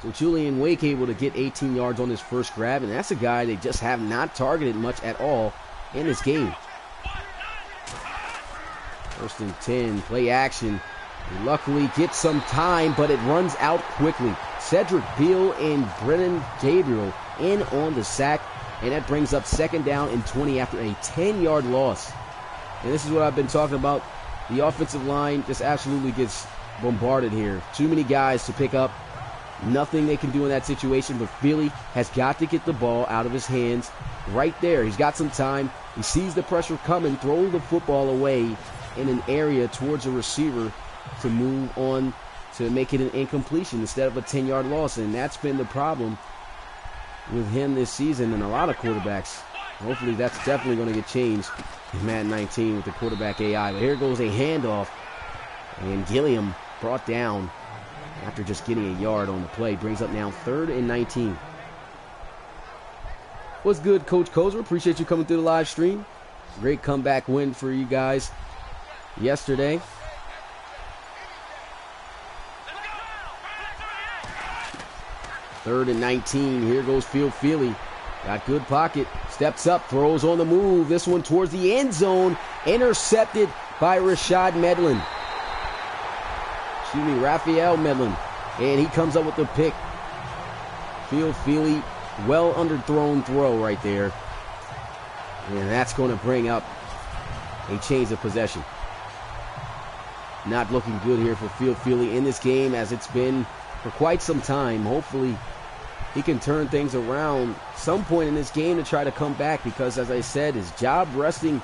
Speaker 1: So Julian Wake able to get 18 yards on his first grab, and that's a guy they just have not targeted much at all in this game. First and 10, play action. He luckily gets some time, but it runs out quickly. Cedric Beal and Brennan Gabriel in on the sack, and that brings up second down and 20 after a 10-yard loss. And this is what I've been talking about. The offensive line just absolutely gets bombarded here. Too many guys to pick up. Nothing they can do in that situation, but Philly has got to get the ball out of his hands right there. He's got some time. He sees the pressure coming, throws the football away in an area towards a receiver to move on to make it an incompletion instead of a 10-yard loss. And that's been the problem with him this season and a lot of quarterbacks. Hopefully that's definitely going to get changed in Madden 19 with the quarterback AI. But here goes a handoff, and Gilliam brought down after just getting a yard on the play. Brings up now 3rd and 19. What's good, Coach Kozer? Appreciate you coming through the live stream. Great comeback win for you guys yesterday. Third and 19. Here goes Field Feely. Got good pocket. Steps up. Throws on the move. This one towards the end zone. Intercepted by Rashad Medlin. Raphael Medlin. And he comes up with the pick. Field Feely, well underthrown throw right there. And that's going to bring up a change of possession. Not looking good here for Field Feely in this game, as it's been for quite some time. Hopefully he can turn things around some point in this game to try to come back, because, as I said, his job resting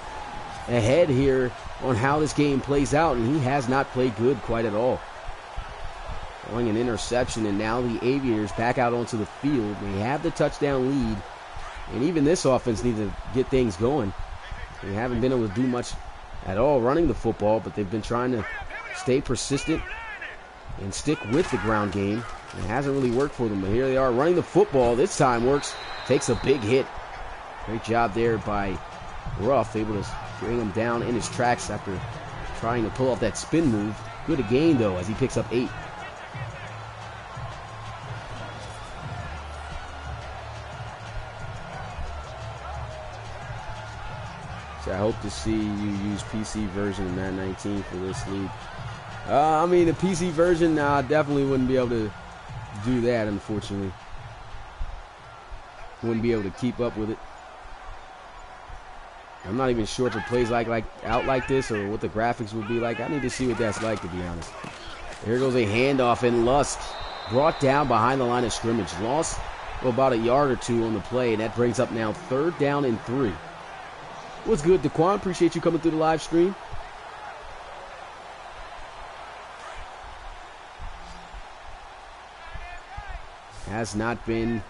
Speaker 1: ahead here on how this game plays out, and he has not played good quite at all. Throwing an interception, and now the Aviators back out onto the field. They have the touchdown lead, and even this offense needs to get things going. They haven't been able to do much at all running the football, but they've been trying to stay persistent and stick with the ground game. It hasn't really worked for them, but here they are running the football. This time works. Takes a big hit. Great job there by Ruff, able to bring him down in his tracks after trying to pull off that spin move. Good gain, though, as he picks up 8. So I hope to see you use PC version of Madden 19 for this league. I mean, the PC version, I definitely wouldn't be able to do that, unfortunately. Wouldn't be able to keep up with it. I'm not even sure if it plays out like this, or what the graphics would be like. I need to see what that's like, to be honest. Here goes a handoff, and Lusk brought down behind the line of scrimmage. Lost about a yard or two on the play, and that brings up now 3rd down and 3. What's good, Daquan? Appreciate you coming through the live stream. Has not been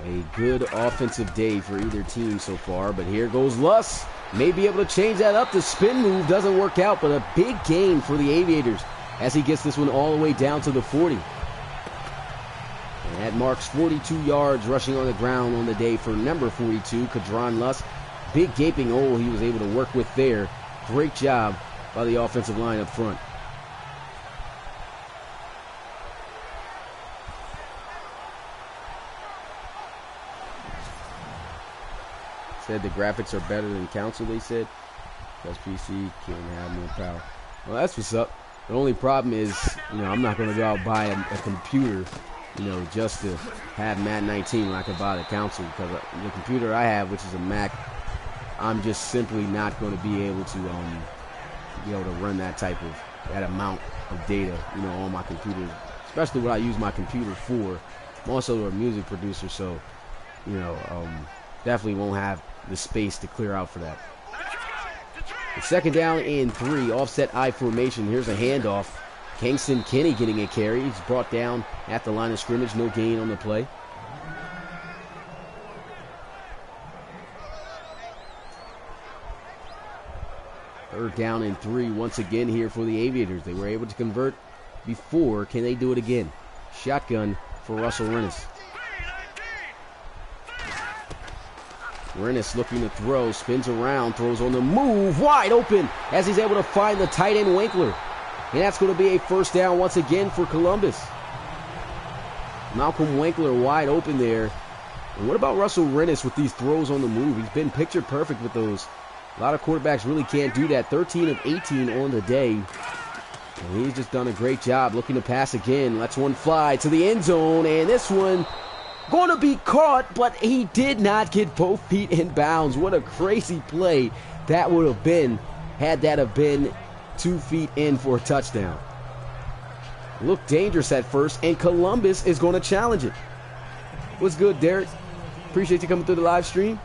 Speaker 1: a good offensive day for either team so far, but here goes Luss. May be able to change that up. The spin move doesn't work out, but a big gain for the Aviators as he gets this one all the way down to the 40. And that marks 42 yards rushing on the ground on the day for number 42, Kadron Luss. Big gaping hole he was able to work with there. Great job by the offensive line up front. Said the graphics are better than console, they said. Plus PC can have more power. Well, that's what's up. The only problem is, I'm not going to go out and buy a computer, just to have Madden 19 when I can buy the console. Because the computer I have, which is a Mac, I'm just simply not going to be able to be able to run that amount of data, on my computer, especially what I use my computer for. I'm also a music producer, so, definitely won't have the space to clear out for that. The second down and 3, offset I formation. Here's a handoff. Kingston Kinney getting a carry. He's brought down at the line of scrimmage. No gain on the play. Third down and 3 once again here for the Aviators. They were able to convert before. Can they do it again? Shotgun for Russell Rennis. Rennis looking to throw, spins around, throws on the move, wide open as he's able to find the tight end Winkler. And that's going to be a first down once again for Columbus. Malcolm Winkler wide open there. And what about Russell Rennis with these throws on the move? He's been picture perfect with those. A lot of quarterbacks really can't do that. 13 of 18 on the day. And he's just done a great job looking to pass again. Lets one fly to the end zone. And this one going to be caught, but he did not get both feet in bounds. What a crazy play that would have been had that have been 2 feet in for a touchdown. Looked dangerous at first, and Columbus is going to challenge it. What's good, Derek? Appreciate you coming through the live stream.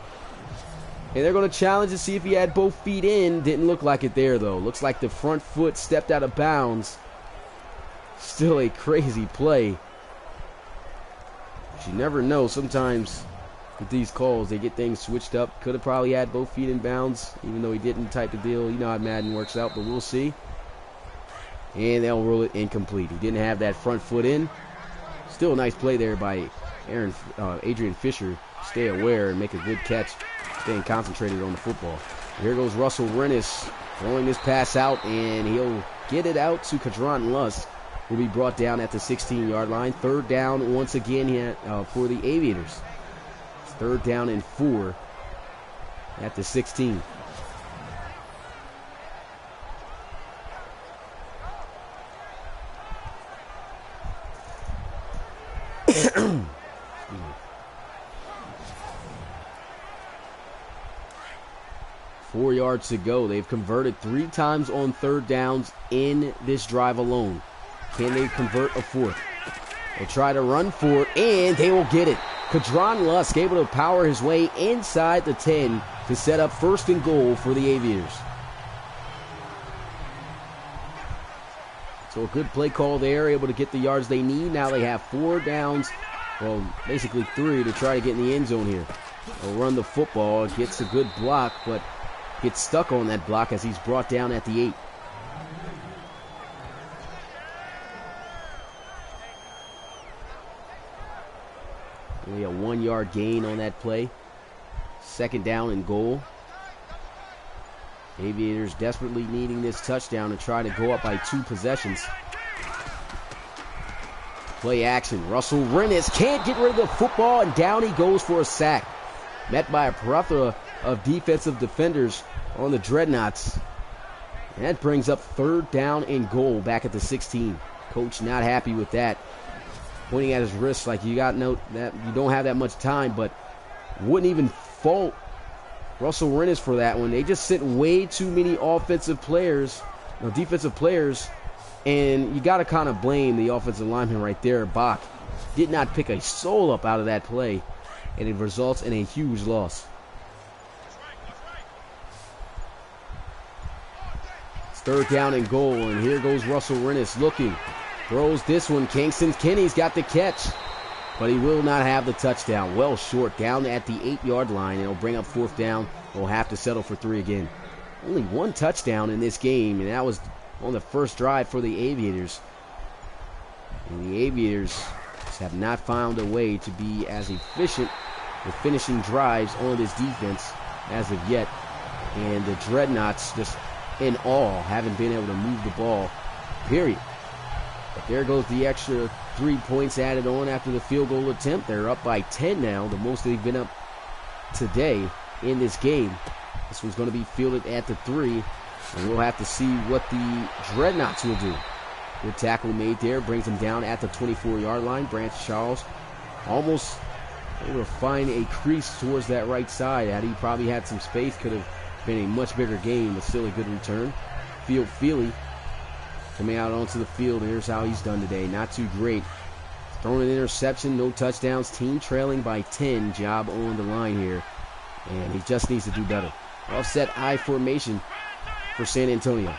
Speaker 1: And they're going to challenge to see if he had both feet in. Didn't look like it there, though. Looks like the front foot stepped out of bounds. Still a crazy play. But you never know. Sometimes with these calls, they get things switched up. Could have probably had both feet in bounds, even though he didn't type the deal. You know how Madden works out, but we'll see. And they'll rule it incomplete. He didn't have that front foot in. Still a nice play there by Adrian Fisher. Stay aware and make a good catch. Staying concentrated on the football. Here goes Russell Rennis throwing this pass out, and he'll get it out to Kadron Lusk, who will be brought down at the 16-yard line. Third down once again here for the Aviators. It's third down and 4 at the 16. Excuse me. 4 yards to go. They've converted 3 times on third downs in this drive alone. Can they convert a fourth? They'll try to run for it, and they will get it. Kadron Lusk able to power his way inside the 10 to set up first and goal for the Aviators. So a good play call there, able to get the yards they need. Now they have 4 downs, well, basically 3 to try to get in the end zone here. They'll run the football, gets a good block, but gets stuck on that block as he's brought down at the 8. Only a 1-yard gain on that play. Second down and goal. Aviators desperately needing this touchdown to try to go up by 2 possessions. Play action. Russell Rennis can't get rid of the football, and down he goes for a sack. Met by a plethora of defensive defenders on the Dreadnoughts. And that brings up third down and goal back at the 16. Coach not happy with that. Pointing at his wrist like you got note that you don't have that much time, but wouldn't even fault Russell Rennis for that one. They just sent way too many defensive players, and you got to kind of blame the offensive lineman right there. Bach did not pick a soul up out of that play, and it results in a huge loss. It's third down and goal, and here goes Russell Rennis looking. Throws this one. Kingston Kinney's got the catch, but he will not have the touchdown. Well short, down at the 8-yard line. It'll bring up fourth down. We'll have to settle for 3 again. Only 1 touchdown in this game, and that was on the first drive for the Aviators. And the Aviators have not found a way to be as efficient with finishing drives on this defense as of yet. And the Dreadnoughts, just in awe, haven't been able to move the ball, period. But there goes the extra 3 points added on after the field goal attempt. They're up by 10 now, the most they've been up today in this game. This one's going to be fielded at the 3, and we'll have to see what the Dreadnoughts will do. Good tackle made there, brings him down at the 24-yard line. Branch Charles almost able to find a crease towards that right side. Had he probably had some space, could have been a much bigger game, but still a good return. Feely coming out onto the field. Here's how he's done today. Not too great. Thrown an interception, no touchdowns. Team trailing by 10. Job on the line here. And he just needs to do better. Offset I formation for San Antonio.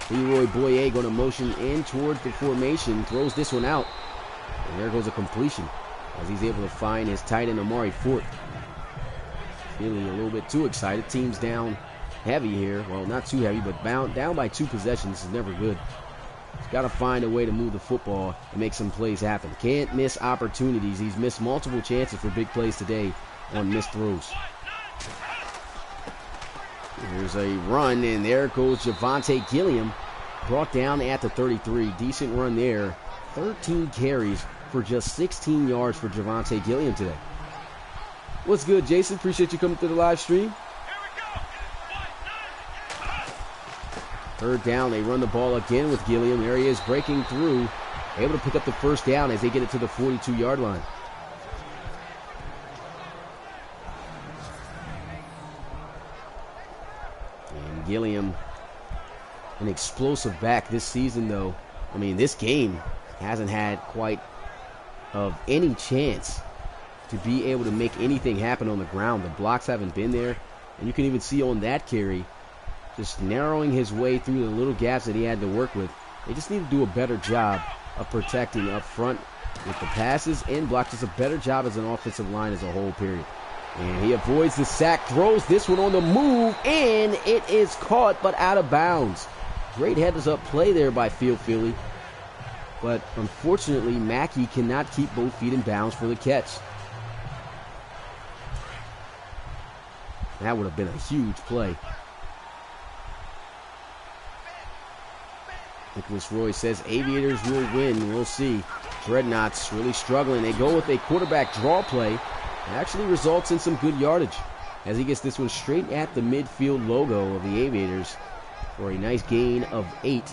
Speaker 1: Leroy Boye going to motion in towards the formation. Throws this one out. And there goes a completion as he's able to find his tight end Amari Fort. Feeling a little bit too excited. Team's down heavy here. Well, not too heavy, but down by 2 possessions is never good. He's got to find a way to move the football and make some plays happen. Can't miss opportunities. He's missed multiple chances for big plays today on missed throws. Here's a run, and there goes Javonte Gilliam. Brought down at the 33. Decent run there. 13 carries for just 16 yards for Javonte Gilliam today. What's good, Jason? Appreciate you coming through the live stream. Third down, they run the ball again with Gilliam. There he is breaking through. Able to pick up the first down as they get it to the 42-yard line. And Gilliam, an explosive back this season, though. I mean, this game hasn't had quite of any chance to be able to make anything happen on the ground. The blocks haven't been there. And you can even see on that carry, just narrowing his way through the little gaps that he had to work with. They just need to do a better job of protecting up front with the passes and block. Just a better job as an offensive line as a whole, period. And he avoids the sack, throws this one on the move, and it is caught but out of bounds. Great heads-up play there by Feely. But unfortunately, Mackey cannot keep both feet in bounds for the catch. That would have been a huge play. Nicholas Roy says Aviators will win. We'll see. Dreadnoughts really struggling. They go with a quarterback draw play. It actually results in some good yardage as he gets this one straight at the midfield logo of the Aviators for a nice gain of 8.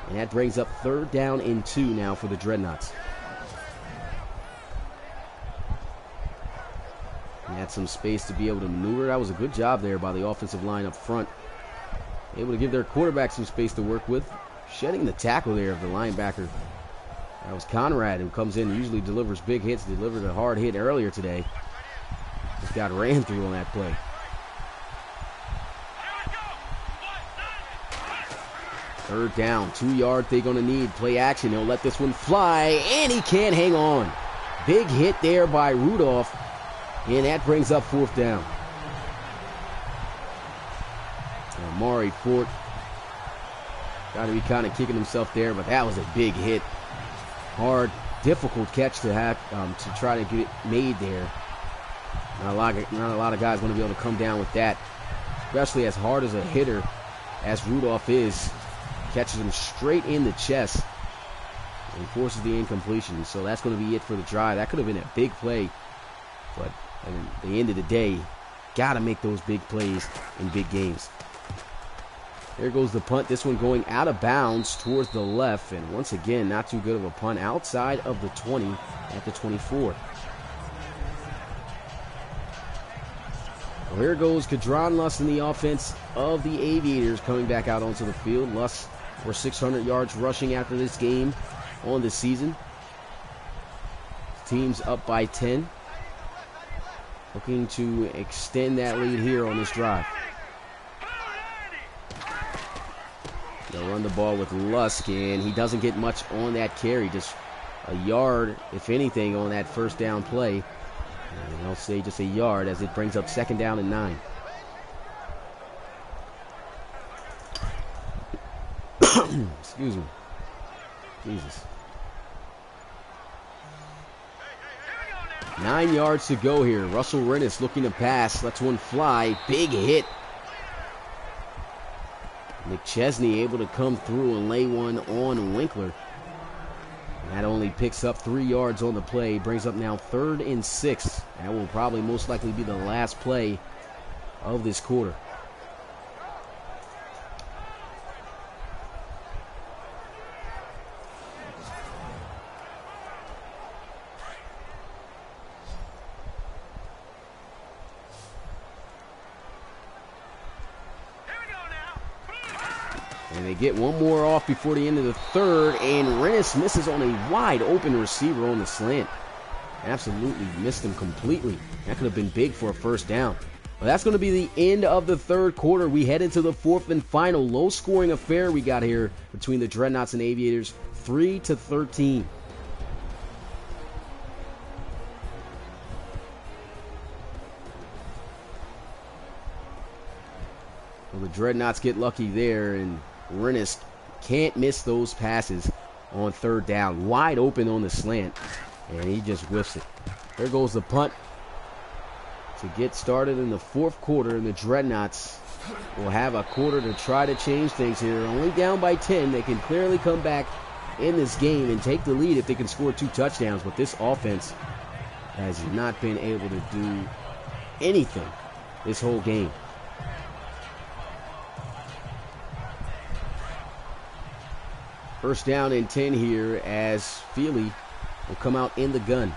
Speaker 1: And that brings up 3rd down and 2 now for the Dreadnoughts. He had some space to be able to maneuver. That was a good job there by the offensive line up front. Able to give their quarterback some space to work with. Shedding the tackle there of the linebacker. That was Conrad, who comes in and usually delivers big hits. Delivered a hard hit earlier today. Just got ran through on that play. Third down, 2 yards they're going to need. Play action, he'll let this one fly, and he can't hang on. Big hit there by Rudolph, and that brings up 4th down. Amari Fort got to be kind of kicking himself there, but that was a big hit. Hard, difficult catch to have to try to get it made there. Not a lot of guys want to be able to come down with that, especially as hard as a hitter as Rudolph is. Catches him straight in the chest and forces the incompletion. So that's going to be it for the drive. That could have been a big play, but at the end of the day, got to make those big plays in big games. There goes the punt. This one going out of bounds towards the left. And once again, not too good of a punt. Outside of the 20 at the 24. Well, here goes Kadron Luss in the offense of the Aviators coming back out onto the field. Luss for 600 yards rushing after this game on the season. Team's up by 10. Looking to extend that lead here on this drive. They'll run the ball with Lusk, and he doesn't get much on that carry. Just a yard, if anything, on that first down play. And I'll say just a yard as it brings up 2nd down and 9. Excuse me. Jesus. 9 yards to go here. Russell Rennis looking to pass. Lets one fly. Big hit. McChesney able to come through and lay one on Winkler. And that only picks up 3 yards on the play. Brings up now 3rd and 6. That will probably most likely be the last play of this quarter. And they get one more off before the end of the third, and Rennis misses on a wide open receiver on the slant. Absolutely missed him completely. That could have been big for a first down. Well, that's going to be the end of the third quarter. We head into the fourth and final low-scoring affair we got here between the Dreadnoughts and Aviators, 3-13. Well, the Dreadnoughts get lucky there, and Rennis can't miss those passes on third down. Wide open on the slant, and he just whiffs it. There goes the punt to get started in the fourth quarter, and the Dreadnoughts will have a quarter to try to change things here. Only down by 10. They can clearly come back in this game and take the lead if they can score 2 touchdowns, but this offense has not been able to do anything this whole game. First down and 10 here as Feely will come out in the gun.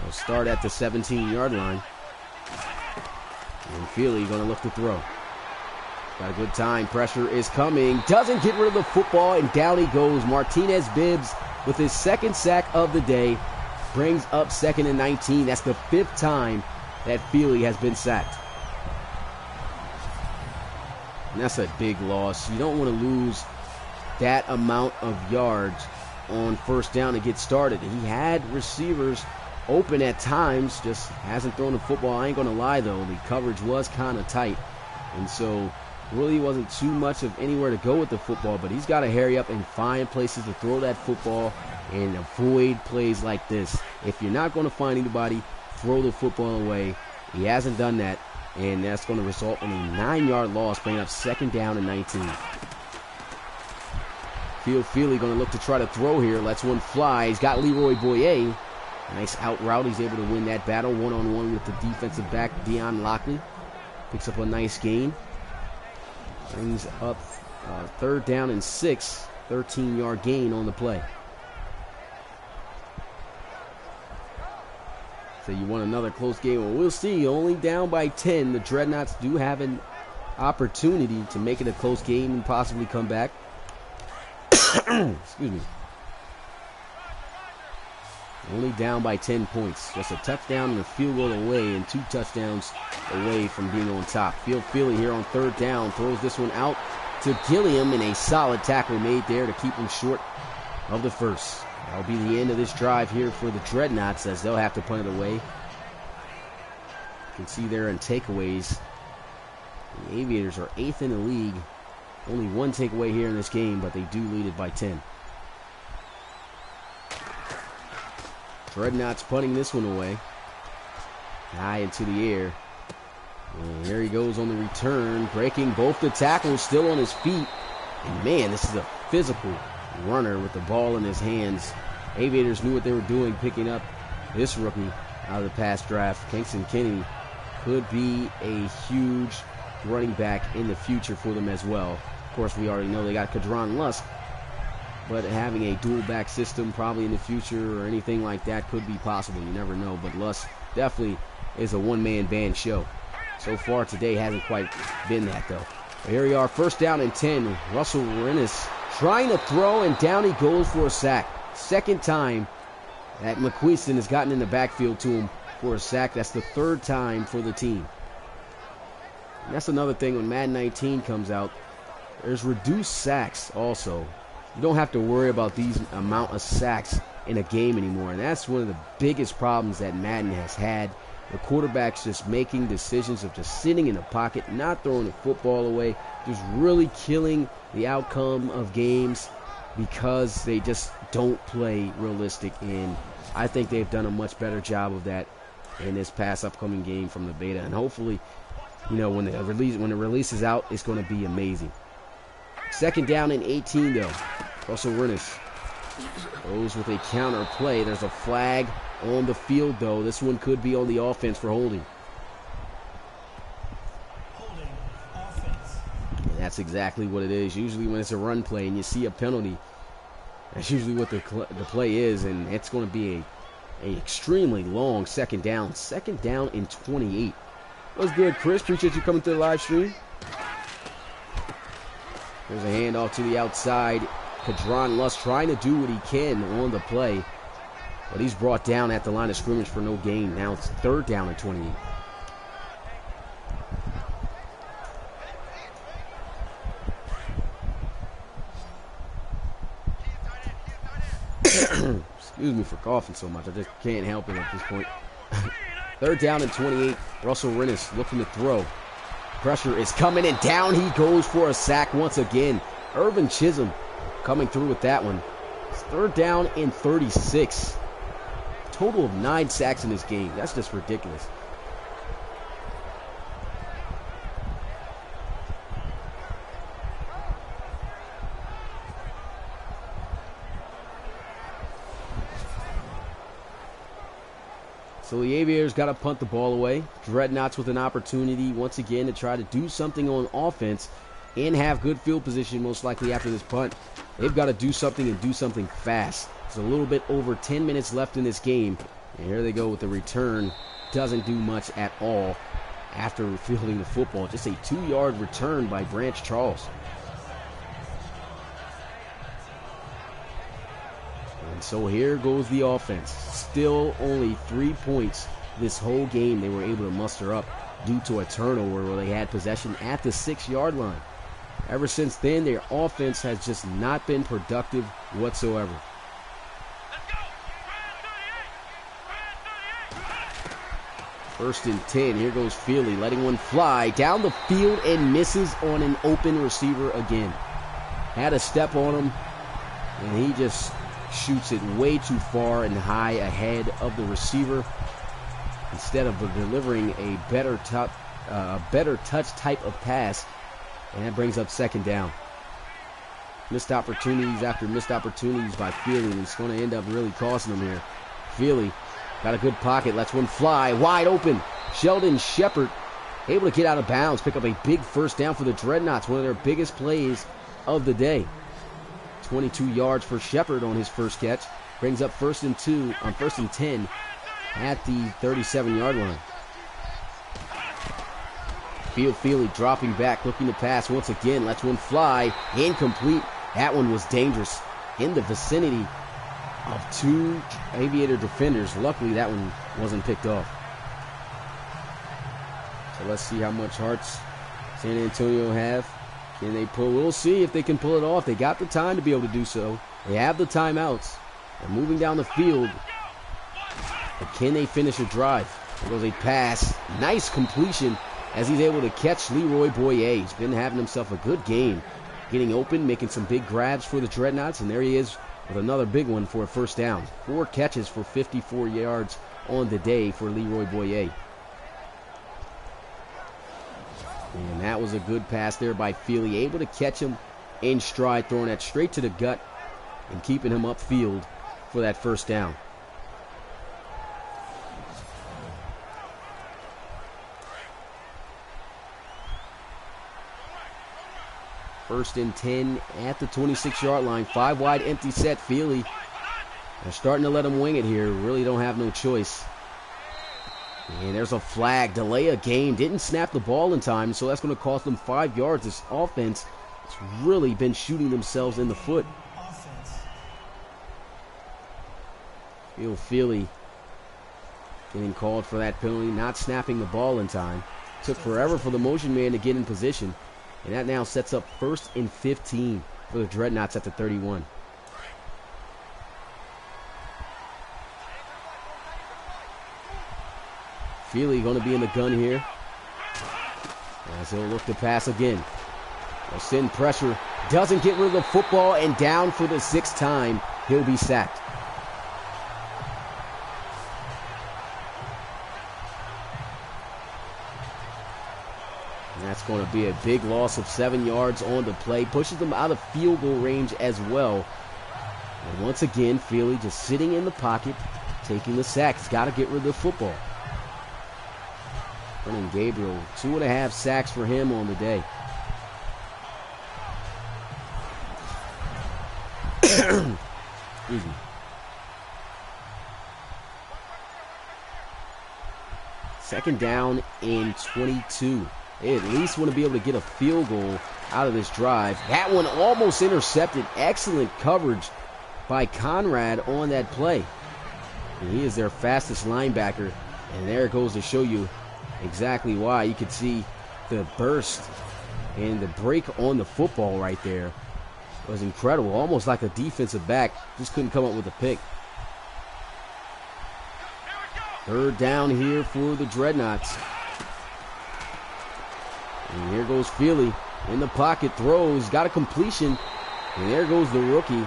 Speaker 1: They'll start at the 17-yard line. And Feely going to look to throw. Got a good time. Pressure is coming. Doesn't get rid of the football, and down he goes. Martinez Bibbs with his second sack of the day brings up 2nd and 19. That's the 5th time that Feely has been sacked. And that's a big loss. You don't want to lose that amount of yards on first down to get started. He had receivers open at times, just hasn't thrown the football. I ain't gonna lie though, the coverage was kind of tight, and so really wasn't too much of anywhere to go with the football, but he's got to hurry up and find places to throw that football and avoid plays like this. If you're not going to find anybody, throw the football away. He hasn't done that, and that's going to result in a 9-yard loss, bringing up 2nd down and 19. Feely going to look to try to throw here. Lets one fly. He's got Leroy Boyer. Nice out route. He's able to win that battle one-on-one with the defensive back, Deion Lockley. Picks up a nice gain. Brings up 3rd down and 6. 13-yard gain on the play. So you want another close game? Well, we'll see. Only down by 10. The Dreadnoughts do have an opportunity to make it a close game and possibly come back. Excuse me. Only down by 10 points. Just a touchdown and a field goal away, and 2 touchdowns away from being on top. Feely here on 3rd down. Throws this one out to Gilliam, and a solid tackle made there to keep him short of the first. That'll be the end of this drive here for the Dreadnoughts, as they'll have to punt it away. You can see there in takeaways, the Aviators are 8th in the league. Only 1 takeaway here in this game, but they do lead it by 10. Dreadnoughts punting this one away. High into the air. And there he goes on the return, breaking both the tackles, still on his feet. And man, this is a physical runner with the ball in his hands. Aviators knew what they were doing, picking up this rookie out of the past draft. Kingston Kennedy could be a huge running back in the future for them as well. Of course, we already know they got Kadron Lusk, but having a dual back system probably in the future or anything like that could be possible. You never know, but Lusk definitely is a one-man band show. So far today hasn't quite been that though. But here we are, 1st down and 10. Russell Rennis trying to throw, and down he goes for a sack. 2nd time that McQueeston has gotten in the backfield to him for a sack. That's the 3rd time for the team. And that's another thing when Madden 19 comes out. There's reduced sacks also. You don't have to worry about these amount of sacks in a game anymore. And that's one of the biggest problems that Madden has had. The quarterbacks just making decisions of just sitting in the pocket, not throwing the football away, just really killing the outcome of games because they just don't play realistic. And I think they've done a much better job of that in this past upcoming game from the beta. And hopefully, you know, when the release is out, it's going to be amazing. 2nd down and 18 though. Russell Rennis goes with a counter play. There's a flag on the field though. This one could be on the offense for holding. And that's exactly what it is. Usually when it's a run play and you see a penalty, that's usually what the play is, and it's going to be a extremely long 2nd down. 2nd down and 28. That was good, Chris. Appreciate you coming to the live stream. There's a handoff to the outside. Kadron Lust trying to do what he can on the play, but he's brought down at the line of scrimmage for no gain. Now it's 3rd down and 28. Excuse me for coughing so much. I just can't help it at this point. 3rd down and 28. Russell Rennis looking to throw. Pressure is coming, and down he goes for a sack once again. Irvin Chisholm coming through with that one. It's 3rd down and 36. Total of 9 sacks in this game. That's just ridiculous. So the Aviators got to punt the ball away. Dreadnoughts with an opportunity once again to try to do something on offense and have good field position most likely after this punt. They've got to do something and do something fast. There's a little bit over 10 minutes left in this game. And here they go with the return. Doesn't do much at all after fielding the football. Just a 2-yard return by Branch Charles. And so here goes the offense. Still only 3 points this whole game they were able to muster up due to a turnover where they had possession at the 6-yard line. Ever since then, their offense has just not been productive whatsoever. First and 10. Here goes Feely letting one fly down the field and misses on an open receiver again. Had a step on him, and he just shoots it way too far and high ahead of the receiver instead of delivering a better touch type of pass, and that brings up 2nd down. Missed opportunities after missed opportunities by Feely, and it's going to end up really costing them here. Feely got a good pocket, lets one fly wide open. Sheldon Shepard able to get out of bounds, pick up a big 1st down for the Dreadnoughts, one of their biggest plays of the day. 22 yards for Shepard on his first catch. Brings up 1st and 10 at the 37-yard line. Feely dropping back, looking to pass once again. Lets one fly. Incomplete. That one was dangerous. In the vicinity of 2 Aviator defenders. Luckily, that one wasn't picked off. So let's see how much hearts San Antonio have. Can they pull? We'll see if they can pull it off. They got the time to be able to do so. They have the timeouts. They're moving down the field. But can they finish a drive? There goes a pass. Nice completion as he's able to catch Leroy Boyer. He's been having himself a good game. Getting open, making some big grabs for the Dreadnoughts. And there he is with another big one for a 1st down. 4 catches for 54 yards on the day for Leroy Boyer. And that was a good pass there by Feely. Able to catch him in stride, throwing that straight to the gut and keeping him upfield for that 1st down. First and 10 at the 26-yard line. 5 wide empty set. Feely. They're starting to let him wing it here. Really don't have no choice. And there's a flag. Delay a game. Didn't snap the ball in time, so that's going to cost them 5 yards. This offense has really been shooting themselves in the foot. Feely getting called for that penalty, not snapping the ball in time. Took forever for the motion man to get in position. And that now sets up 1st and 15 for the Dreadnoughts at the 31. Feely going to be in the gun here as he'll look to pass again. They'll send pressure. Doesn't get rid of the football, and down for the 6th time. He'll be sacked. And that's going to be a big loss of 7 yards on the play. Pushes them out of field goal range as well. And once again, Feely just sitting in the pocket, taking the sack. He's got to get rid of the football. Vernon Gabriel, 2.5 sacks for him on the day. Excuse me. Second down and 22. They at least want to be able to get a field goal out of this drive. That one almost intercepted. Excellent coverage by Conrad on that play. And he is their fastest linebacker. And there it goes to show you exactly why. You could see the burst and the break on the football right there. It was incredible. Almost like a defensive back. Just couldn't come up with a pick. Third down here for the Dreadnoughts. And here goes Feely in the pocket, throws, got a completion, and there goes the rookie.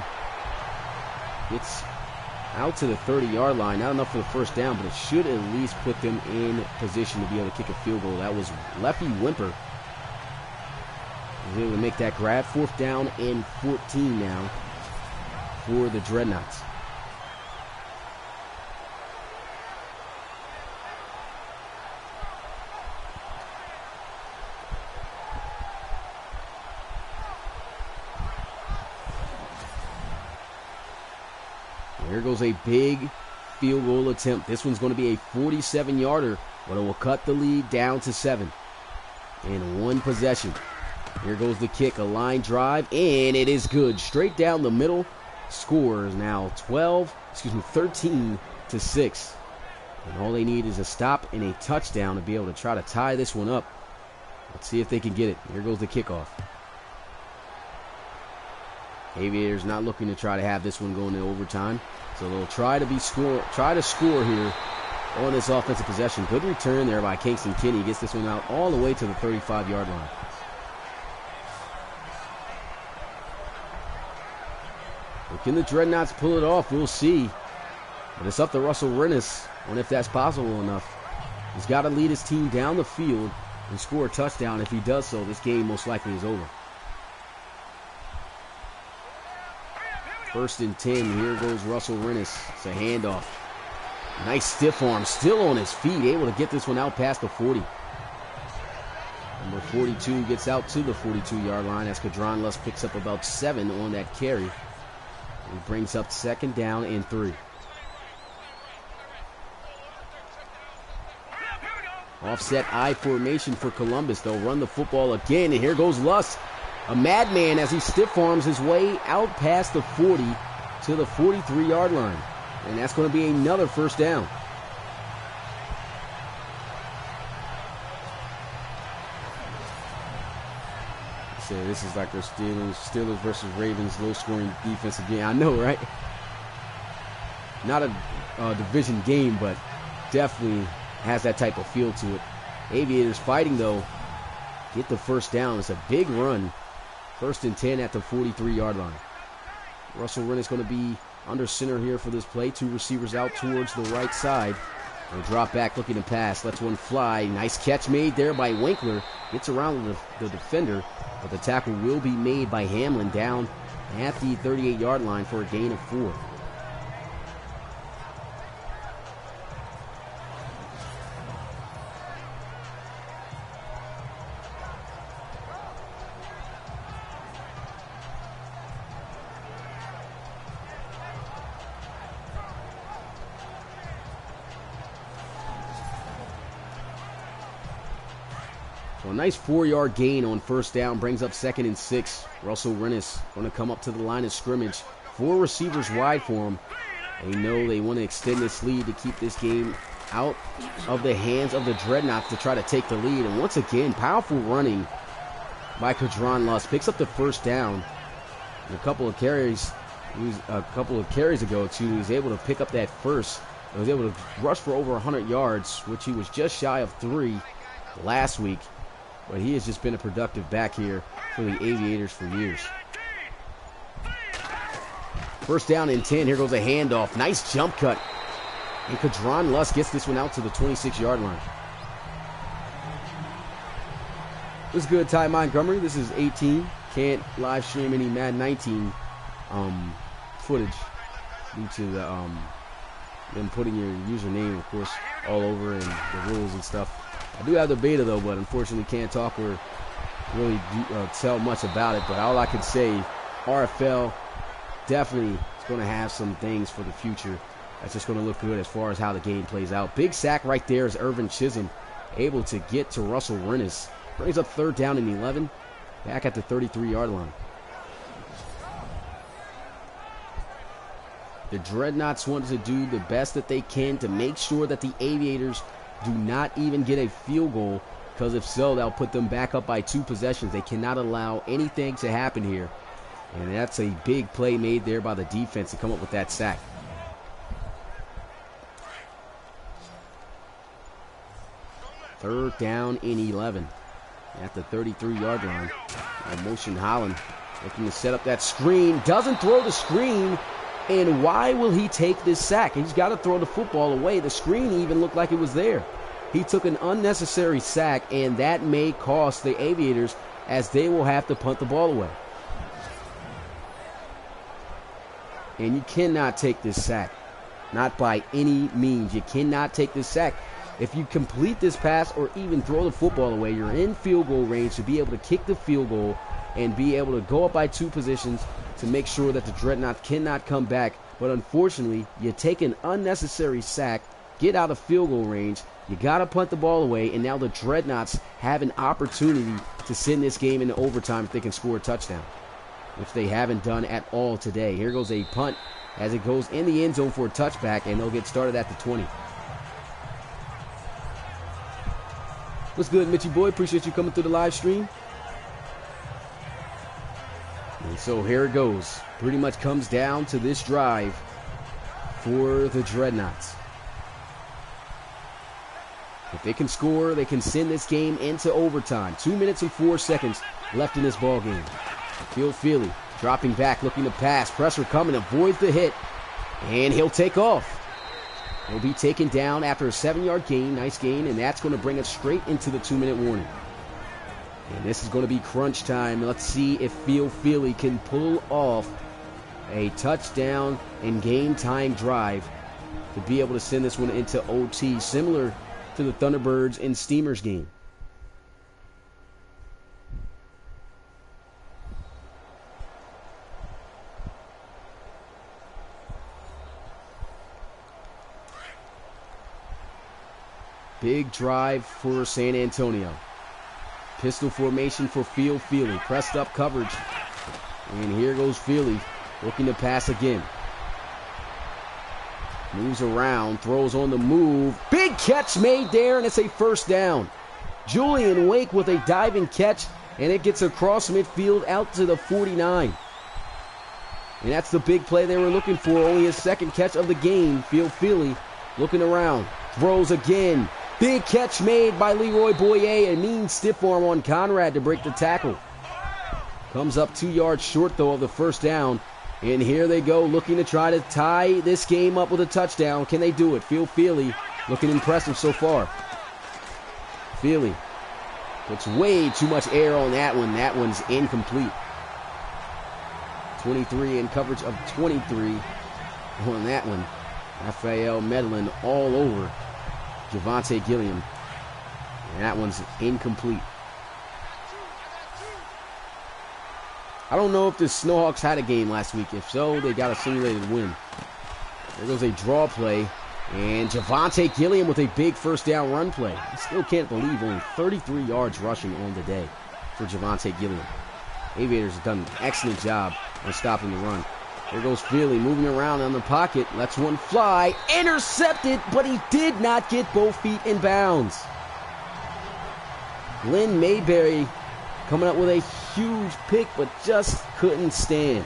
Speaker 1: Gets out to the 30-yard line. Not enough for the first down, but it should at least put them in position to be able to kick a field goal. That was Leffie Wimper. He's able to make that grab. 4th down and 14 now for the Dreadnoughts. Here goes a big field goal attempt. This one's going to be a 47-yarder, but it will cut the lead down to 7 in one possession. Here goes the kick, a line drive, and it is good. Straight down the middle. Score is now 13 to 6. And all they need is a stop and a touchdown to be able to try to tie this one up. Let's see if they can get it. Here goes the kickoff. Aviators not looking to try to have this one going into overtime. So they'll try to score here on this offensive possession. Good return there by Kingston Kinney. Gets this one out all the way to the 35-yard line. But can the Dreadnoughts pull it off? We'll see. But it's up to Russell Rennis on if that's possible enough. He's got to lead his team down the field and score a touchdown. If he does so, this game most likely is over. 1st and 10. Here goes Russell Rennis. It's a handoff. Nice stiff arm. Still on his feet. Able to get this one out past the 40. Number 42 gets out to the 42-yard line as Kadron Luss picks up about 7 on that carry. He brings up 2nd down and 3. Offset I formation for Columbus. They'll run the football again, and here goes Luss. A madman as he stiff arms his way out past the 40 to the 43-yard line. And that's going to be another 1st down. So this is like their Steelers versus Ravens low-scoring defensive game. I know, right? Not a division game, but definitely has that type of feel to it. Aviators fighting, though. Get the 1st down. It's a big run. 1st and 10 at the 43-yard line. Russell Rennis is going to be under center here for this play. 2 receivers out towards the right side. They'll drop back looking to pass. Lets one fly. Nice catch made there by Winkler. Gets around the defender, but the tackle will be made by Hamlin down at the 38-yard line for a gain of 4. So a nice 4-yard gain on 1st down brings up 2nd and 6. Russell Rennis going to come up to the line of scrimmage. 4 receivers wide for him. They know they want to extend this lead to keep this game out of the hands of the Dreadnoughts to try to take the lead. And once again, powerful running by Kadron Luss. Picks up the 1st down. And a couple of carries ago, he was able to pick up that first. He was able to rush for over 100 yards, which he was just shy of 3 last week. But he has just been a productive back here for the Aviators for years. 1st down and 10. Here goes a handoff. Nice jump cut. And Kadron Luss gets this one out to the 26-yard line. This is good, Ty Montgomery. This is 18. Can't live stream any Madden 19 footage due to the them putting your username, of course, all over and the rules and stuff. I do have the beta, though, but unfortunately can't talk or really tell much about it. But all I can say, RFL definitely is going to have some things for the future that's just going to look good as far as how the game plays out. Big sack right there is Irvin Chisholm able to get to Russell Rennis Brings up 3rd down and 11. Back at the 33-yard line. The Dreadnoughts want to do the best that they can to make sure that the Aviators do not even get a field goal, because if so, that'll put them back up by 2 possessions. They cannot allow anything to happen here. And that's a big play made there by the defense to come up with that sack. Third down and 11 at the 33-yard line. Motion Holland looking to set up that screen. Doesn't throw the screen. And why will he take this sack? He's got to throw the football away. The screen even looked like it was there. He took an unnecessary sack, and that may cost the Aviators, as they will have to punt the ball away. And you cannot take this sack. Not by any means. You cannot take this sack. If you complete this pass or even throw the football away, you're in field goal range to be able to kick the field goal and be able to go up by 2 positions to make sure that the Dreadnoughts cannot come back. But unfortunately, you take an unnecessary sack, get out of field goal range, you got to punt the ball away, and now the Dreadnoughts have an opportunity to send this game into overtime if they can score a touchdown, which they haven't done at all today. Here goes a punt as it goes in the end zone for a touchback, and they'll get started at the 20. What's good, Mitchie boy? Appreciate you coming through the live stream. And so here it goes. Pretty much comes down to this drive for the Dreadnoughts. If they can score, they can send this game into overtime. 2 minutes and 4 seconds left in this ball game. Phil Feely dropping back, looking to pass. Pressure coming, avoids the hit, and he'll take off. He'll be taken down after a 7-yard gain. Nice gain, and that's going to bring us straight into the 2-minute warning. And this is going to be crunch time. Let's see if Phil Feely can pull off a touchdown and game time drive to be able to send this one into OT, similar to the Thunderbirds and Steamers game. Big drive for San Antonio. Pistol formation for Phil Feely. Pressed up coverage. And here goes Feely looking to pass again. Moves around, throws on the move. Big catch made there, and it's a first down. Julian Wake with a diving catch, and it gets across midfield out to the 49. And that's the big play they were looking for. Only his 2nd catch of the game. Phil Feely looking around. Throws again. Big catch made by Leroy Boyer. A mean stiff arm on Conrad to break the tackle. Comes up 2 yards short, though, of the first down. And here they go, looking to try to tie this game up with a touchdown. Can they do it? Phil Feely looking impressive so far. Feely puts way too much air on that one. That one's incomplete. 23 in coverage of 23 on that one. Raphael Medlin all over Javonte Gilliam. And that one's incomplete. I don't know if the Snowhawks had a game last week. If so, they got a simulated win. There goes a draw play. And Javonte Gilliam with a big first down run play. I still can't believe only 33 yards rushing on the day for Javonte Gilliam. Aviators have done an excellent job on stopping the run. There goes Feely moving around on the pocket. Lets one fly. Intercepted, but he did not get both feet in bounds. Glenn Mayberry coming up with a huge pick, but just couldn't stand.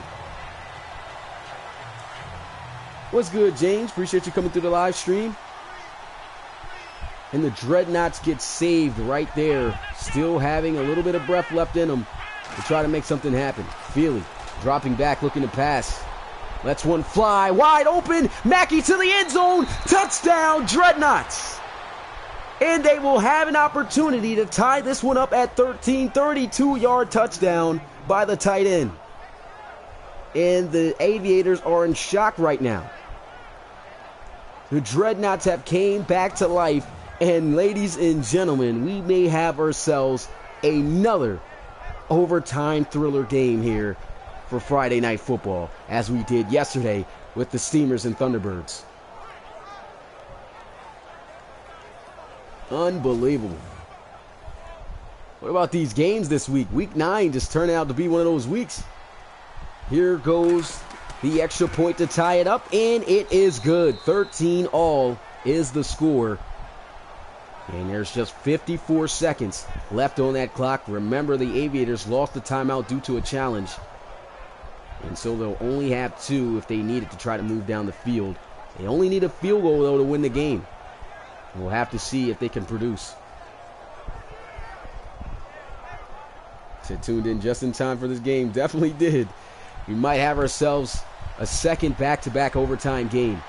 Speaker 1: What's good, James? Appreciate you coming through the live stream. And the Dreadnoughts get saved right there. Still having a little bit of breath left in them to try to make something happen. Feely dropping back, looking to pass. Lets one fly. Wide open. Mackey to the end zone. Touchdown, Dreadnoughts. And they will have an opportunity to tie this one up at 13. 32-yard touchdown by the tight end. And the Aviators are in shock right now. The Dreadnoughts have came back to life. And ladies and gentlemen, we may have ourselves another overtime thriller game here for Friday Night Football, as we did yesterday with the Steamers and Thunderbirds. Unbelievable. What about these games this week? Week 9 just turned out to be one of those weeks. Here goes the extra point to tie it up, and it is good. 13-all is the score. And there's just 54 seconds left on that clock. Remember, the Aviators lost the timeout due to a challenge. And so they'll only have 2 if they need it to try to move down the field. They only need a field goal, though, to win the game. And we'll have to see if they can produce. So tuned in just in time for this game. Definitely did. We might have ourselves a second back-to-back overtime game.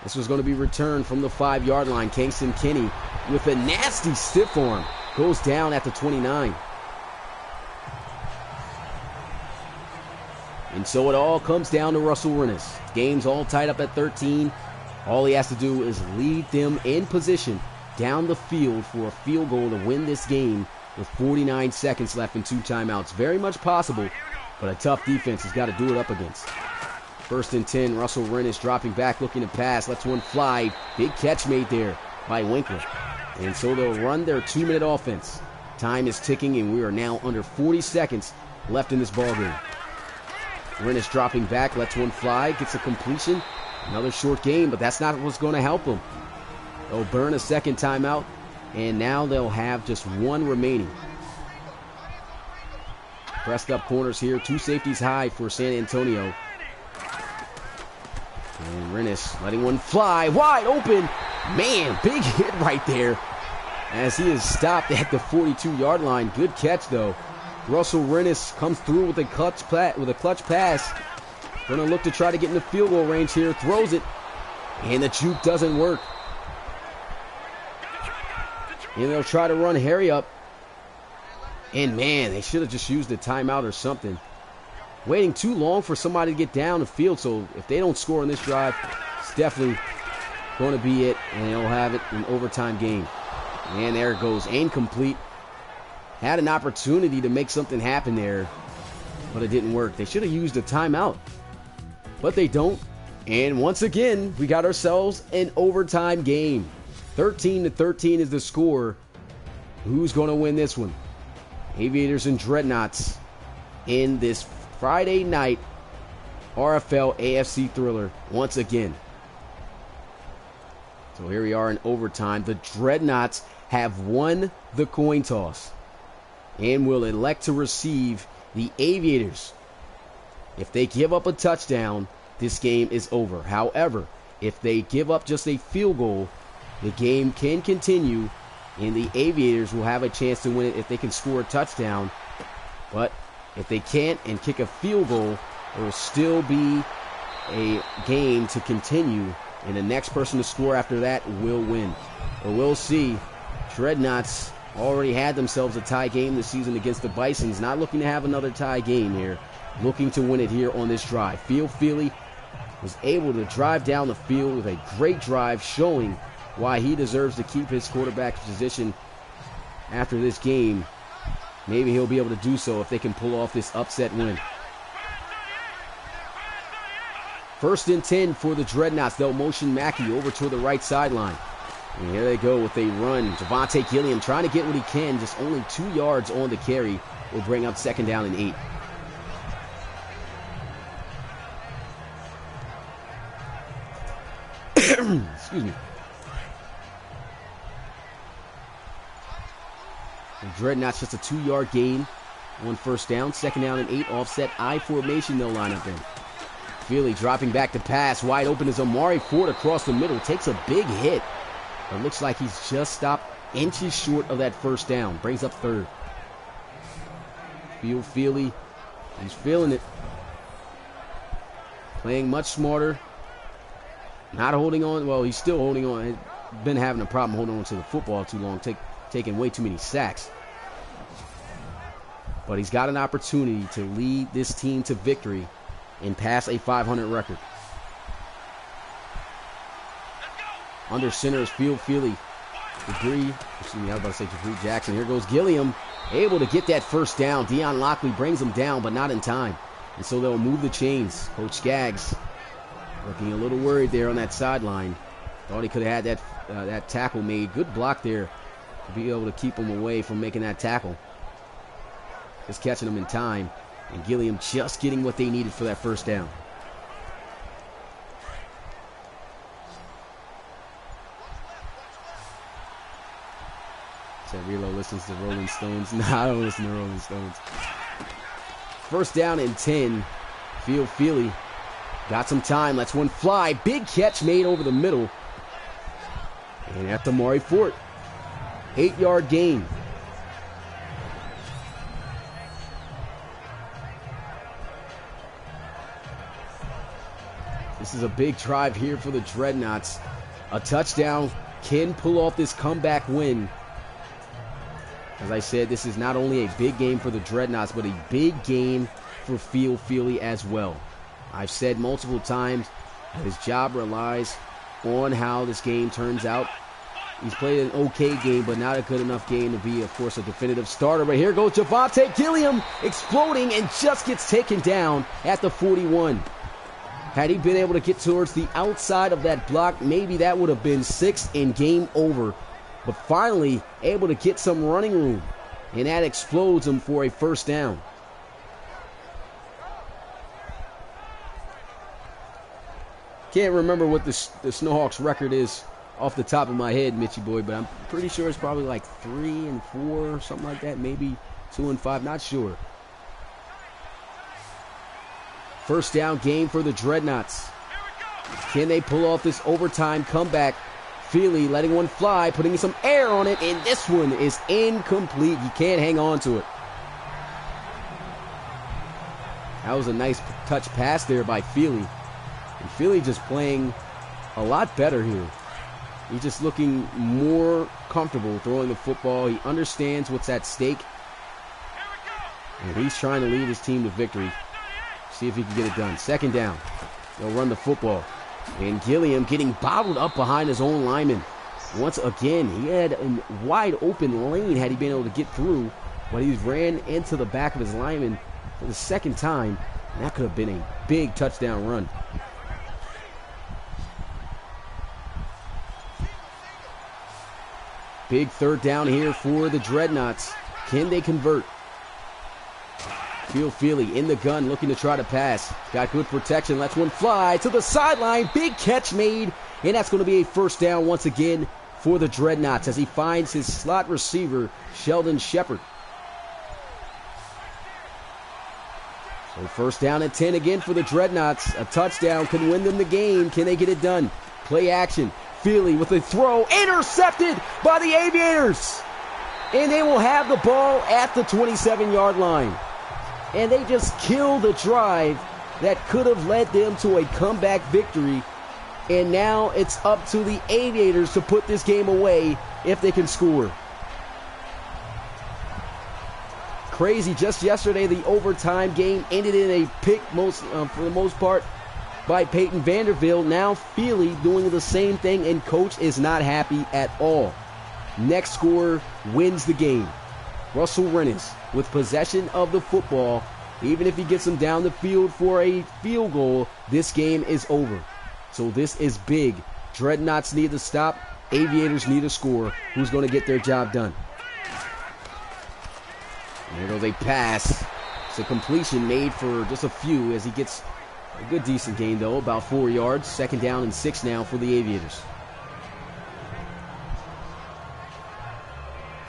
Speaker 1: This was going to be returned from the 5-yard line. Kingston Kinney with a nasty stiff arm goes down at the 29. And so it all comes down to Russell Rennis. Game's all tied up at 13. All he has to do is lead them in position down the field for a field goal to win this game with 49 seconds left and 2 timeouts. Very much possible, but a tough defense has got to do it up against. 1st and 10, Russell Rennis dropping back, looking to pass, lets one fly. Big catch made there by Winkler. And so they'll run their 2-minute offense. Time is ticking, and we are now under 40 seconds left in this ballgame. Rennis dropping back, lets one fly, gets a completion. Another short game, but that's not what's going to help them. They'll burn a second timeout, and now they'll have just 1 remaining. Pressed up corners here, 2 safeties high for San Antonio. And Rennis letting one fly, wide open. Man, big hit right there as he is stopped at the 42-yard line. Good catch, though. Russell Rennis comes through with a clutch pass. Going to look to try to get in the field goal range here. Throws it, and the juke doesn't work. And they'll try to run Harry up. And, man, they should have just used a timeout or something. Waiting too long for somebody to get down the field, so if they don't score on this drive, it's definitely going to be it, and they'll have it in overtime game. And there it goes, incomplete. Had an opportunity to make something happen there, but it didn't work. They should have used a timeout, but they don't. And once again, we got ourselves an overtime game. 13-13 is the score. Who's going to win this one? Aviators and Dreadnoughts in this Friday night RFL AFC thriller once again. So here we are in overtime. The Dreadnoughts have won the coin toss and will elect to receive the Aviators. If they give up a touchdown, this game is over. However, if they give up just a field goal, the game can continue, and the Aviators will have a chance to win it if they can score a touchdown. But if they can't and kick a field goal, there will still be a game to continue, and the next person to score after that will win. But we'll see. Dreadnoughts already had themselves a tie game this season against the Bisons. Not looking to have another tie game here. Looking to win it here on this drive. Field Feely was able to drive down the field with a great drive, showing why he deserves to keep his quarterback position after this game. Maybe he'll be able to do so if they can pull off this upset win. 1st and 10 for the Dreadnoughts. They'll motion Mackey over to the right sideline. And here they go with a run. Javante Gilliam trying to get what he can. Just only 2 yards on the carry will bring up 2nd down and 8. Excuse me. The Dreadnoughts just a 2-yard gain on 1st down. 2nd down and 8. Offset I formation they'll line up in. Feely dropping back to pass. Wide open is Amari Ford across the middle. Takes a big hit. It looks like he's just stopped inches short of that 1st down. Brings up 3rd. Field Feely. He's feeling it. Playing much smarter. Not holding on. Well, he's still holding on. He's been having a problem holding on to the football too long. Taking way too many sacks. But he's got an opportunity to lead this team to victory and pass a 500 record. Under center is Field Feely. Jabri Jackson. Here goes Gilliam. Able to get that 1st down. Deion Lockley brings him down, but not in time. And so they'll move the chains. Coach Skaggs looking a little worried there on that sideline. Thought he could have had that tackle made. Good block there to be able to keep him away from making that tackle. just catching them in time. And Gilliam just getting what they needed for that first down. Said Relo listens to Rolling Stones. Nah, I don't listen to Rolling Stones. First down and 10. Feely got some time. Lets one fly. Big catch made over the middle. And at the Amari Fort. 8-yard gain. This is a big drive here for the Dreadnoughts. A touchdown can pull off this comeback win. As I said, this is not only a big game for the Dreadnoughts, but a big game for Feely as well. I've said multiple times that his job relies on how this game turns out. He's played an okay game, but not a good enough game to be, of course, a definitive starter. But here goes Javante Gilliam, exploding, and just gets taken down at the 41. Had he been able to get towards the outside of that block, maybe that would have been 6 and game over. But finally, able to get some running room, and that explodes him for a first down. Can't remember what the Snowhawks record is off the top of my head, Mitchie boy, but I'm pretty sure it's probably like 3-4, something like that, maybe 2-5, not sure. First down game for the Dreadnoughts. Can they pull off this overtime comeback? Feely letting one fly, putting some air on it, and this one is incomplete. He can't hang on to it. That was a nice touch pass there by Feely. And Feely just playing a lot better here. He's just looking more comfortable throwing the football. He understands what's at stake. And he's trying to lead his team to victory. See if he can get it done. Second down. They'll run the football. And Gilliam getting bottled up behind his own lineman. Once again, he had a wide open lane had he been able to get through. But he ran into the back of his lineman for the second time. And that could have been a big touchdown run. Big third down here for the Dreadnoughts. Can they convert? Feely in the gun looking to try to pass. Got good protection. Lets one fly to the sideline. Big catch made. And that's going to be a first down once again for the Dreadnoughts as he finds his slot receiver, Sheldon Shepard. So first down at 10 again for the Dreadnoughts. A touchdown can win them the game. Can they get it done? Play action. Feely with a throw. Intercepted by the Aviators. And they will have the ball at the 27-yard line. And they just killed a drive that could have led them to a comeback victory. And now it's up to the Aviators to put this game away if they can score. Crazy. Just yesterday, the overtime game ended in a pick for the most part by Peyton Vanderbilt. Now Feely doing the same thing, and coach is not happy at all. Next scorer wins the game. Russell Rennes with possession of the football. Even if he gets him down the field for a field goal, this game is over. So this is big. Dreadnoughts need to stop. Aviators need a score. Who's going to get their job done? And there goes a pass. It's a completion made for just a few as he gets a good decent gain though, about 4 yards. Second down and 6 now for the Aviators.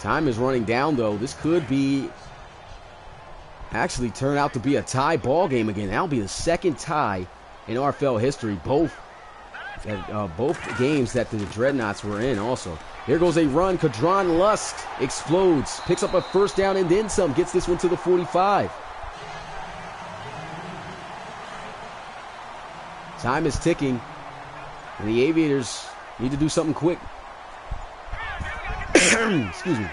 Speaker 1: Time is running down, though. This could be actually turn out to be a tie ball game again. That'll be the second tie in RFL history. Both games that the Dreadnoughts were in also. Here goes a run. Kadron Lust explodes. Picks up a first down and then some. Gets this one to the 45. Time is ticking. And the Aviators need to do something quick. Excuse me.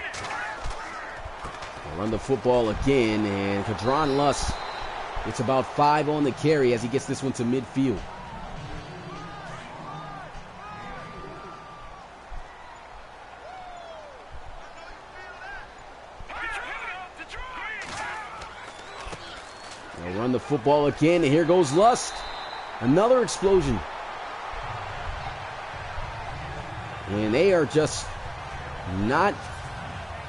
Speaker 1: They'll run the football again, and Kadron Lust gets about 5 on the carry as he gets this one to midfield. They'll run the football again, and here goes Lust. Another explosion. And they are just not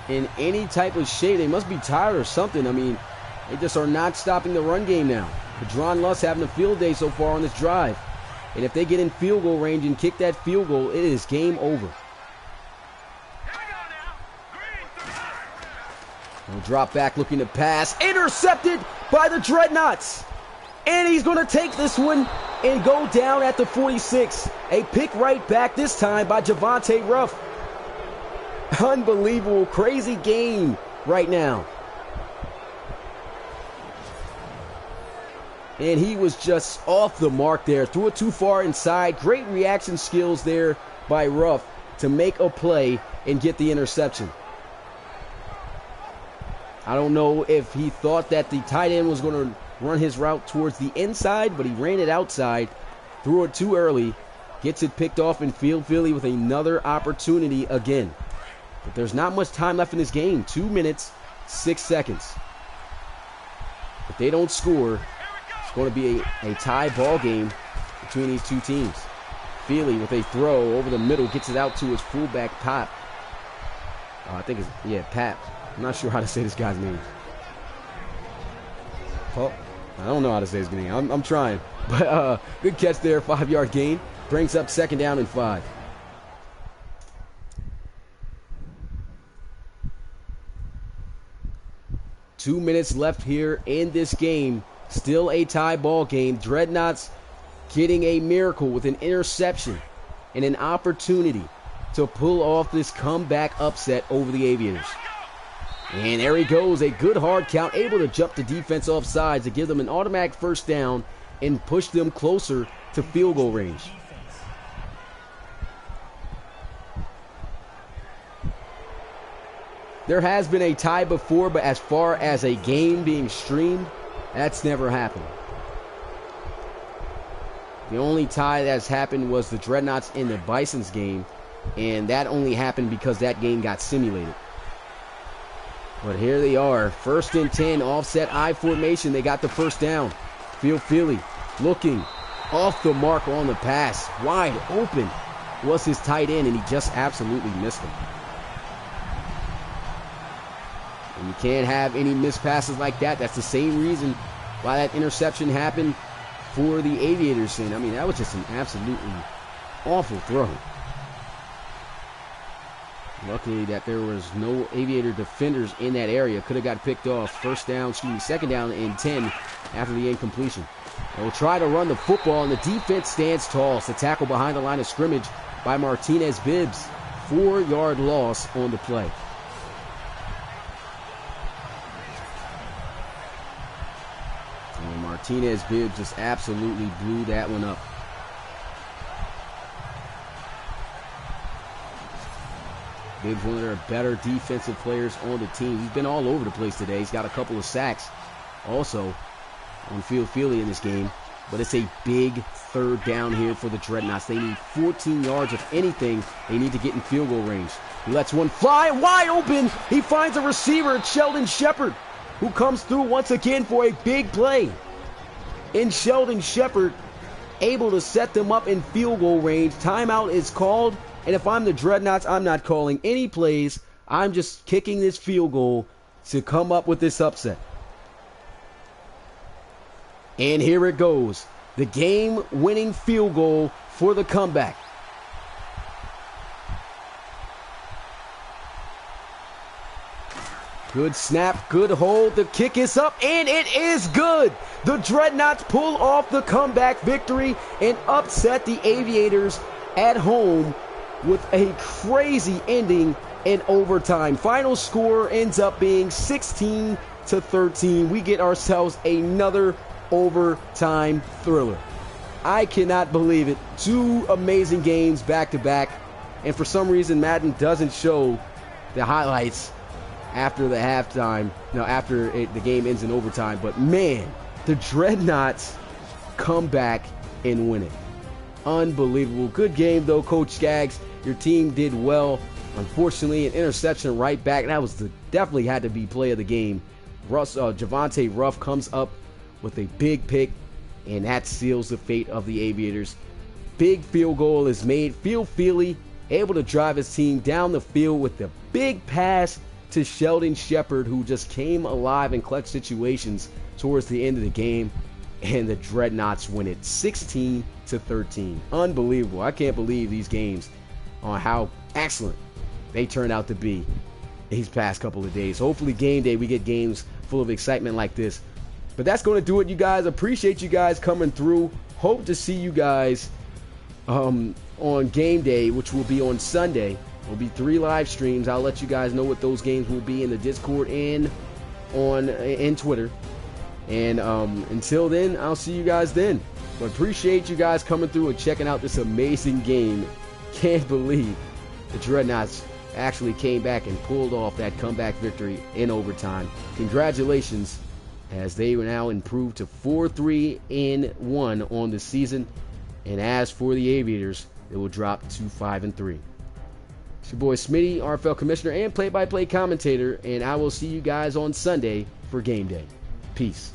Speaker 1: in any type of shape. They must be tired or something. I mean, they just are not stopping the run game now. Padron Luss having a field day so far on this drive. And if they get in field goal range and kick that field goal, it is game over. They'll drop back looking to pass. Intercepted by the Dreadnoughts. And he's going to take this one and go down at the 46. A pick right back this time by Javonte Ruff. Unbelievable, crazy game right now. And he was just off the mark there. Threw it too far inside. Great reaction skills there by Ruff to make a play and get the interception. I don't know if he thought that the tight end was going to run his route towards the inside, but he ran it outside. Threw it too early. Gets it picked off in field. Philly with another opportunity again. But there's not much time left in this game. 2 minutes, 6 seconds. If they don't score, it's going to be a tie ball game between these two teams. Feely with a throw over the middle, gets it out to his fullback, Pop. I think it's, Pap. I'm not sure how to say this guy's name. Oh, I don't know how to say his name. I'm trying. But good catch there, 5-yard gain. Brings up 2nd down and 5. Two minutes left here in this game. Still a tie ball game. Dreadnoughts getting a miracle with an interception and an opportunity to pull off this comeback upset over the Aviators. And there he goes, a good hard count, able to jump the defense off sides to give them an automatic 1st down and push them closer to field goal range. There has been a tie before, but as far as a game being streamed, that's never happened. The only tie that's happened was the Dreadnoughts in the Bisons game, and that only happened because that game got simulated. But here they are, 1st and 10, offset I formation. They got the 1st down. Philly looking off the mark on the pass. Wide open was his tight end, and he just absolutely missed him. And you can't have any missed passes like that. That's the same reason why that interception happened for the Aviators. And I mean, that was just an absolutely awful throw. Luckily that there was no Aviator defenders in that area. Could have got picked off. 2nd down and 10 after the incompletion. They'll try to run the football, and the defense stands tall. It's a tackle behind the line of scrimmage by Martinez Bibbs. 4-yard loss on the play. And Martinez Bibbs just absolutely blew that one up. Bibbs, one of their better defensive players on the team. He's been all over the place today. He's got a couple of sacks also on Philly in this game. But it's a big 3rd down here for the Dreadnoughts. They need 14 yards. If anything, they need to get in field goal range. He lets one fly wide open. He finds a receiver, Sheldon Shepard, who comes through once again for a big play. And Sheldon Shepard able to set them up in field goal range. Timeout is called. And if I'm the Dreadnoughts, I'm not calling any plays. I'm just kicking this field goal to come up with this upset. And here it goes. The game-winning field goal for the comeback. Good snap, good hold. The kick is up, and it is good. The Dreadnoughts pull off the comeback victory and upset the Aviators at home with a crazy ending in overtime. Final score ends up being 16-13. We get ourselves another overtime thriller. I cannot believe it. 2 amazing games back to back. And for some reason, Madden doesn't show the highlights after the halftime. No, after the game ends in overtime. But man, the Dreadnoughts come back and win it. Unbelievable. Good game though, Coach Skaggs. Your team did well. Unfortunately, an interception right back. That was definitely had to be play of the game. Javonte Ruff comes up with a big pick, and that seals the fate of the Aviators. Big field goal is made. Philly able to drive his team down the field with the big pass to Sheldon Shepard, who just came alive in clutch situations towards the end of the game. And the Dreadnoughts win it 16-13. Unbelievable. I can't believe these games on how excellent they turned out to be these past couple of days. Hopefully game day we get games full of excitement like this. But that's going to do it, you guys. Appreciate you guys coming through. Hope to see you guys on game day, which will be on Sunday. Will be 3 live streams. I'll let you guys know what those games will be in the Discord and in Twitter. And until then, I'll see you guys then. But appreciate you guys coming through and checking out this amazing game. Can't believe the Dreadnoughts actually came back and pulled off that comeback victory in overtime. Congratulations, as they were now improved to 4-3-1 on the season. And as for the Aviators, they will drop to 5-3. It's your boy Smitty, RFL Commissioner and play-by-play commentator, and I will see you guys on Sunday for game day. Peace.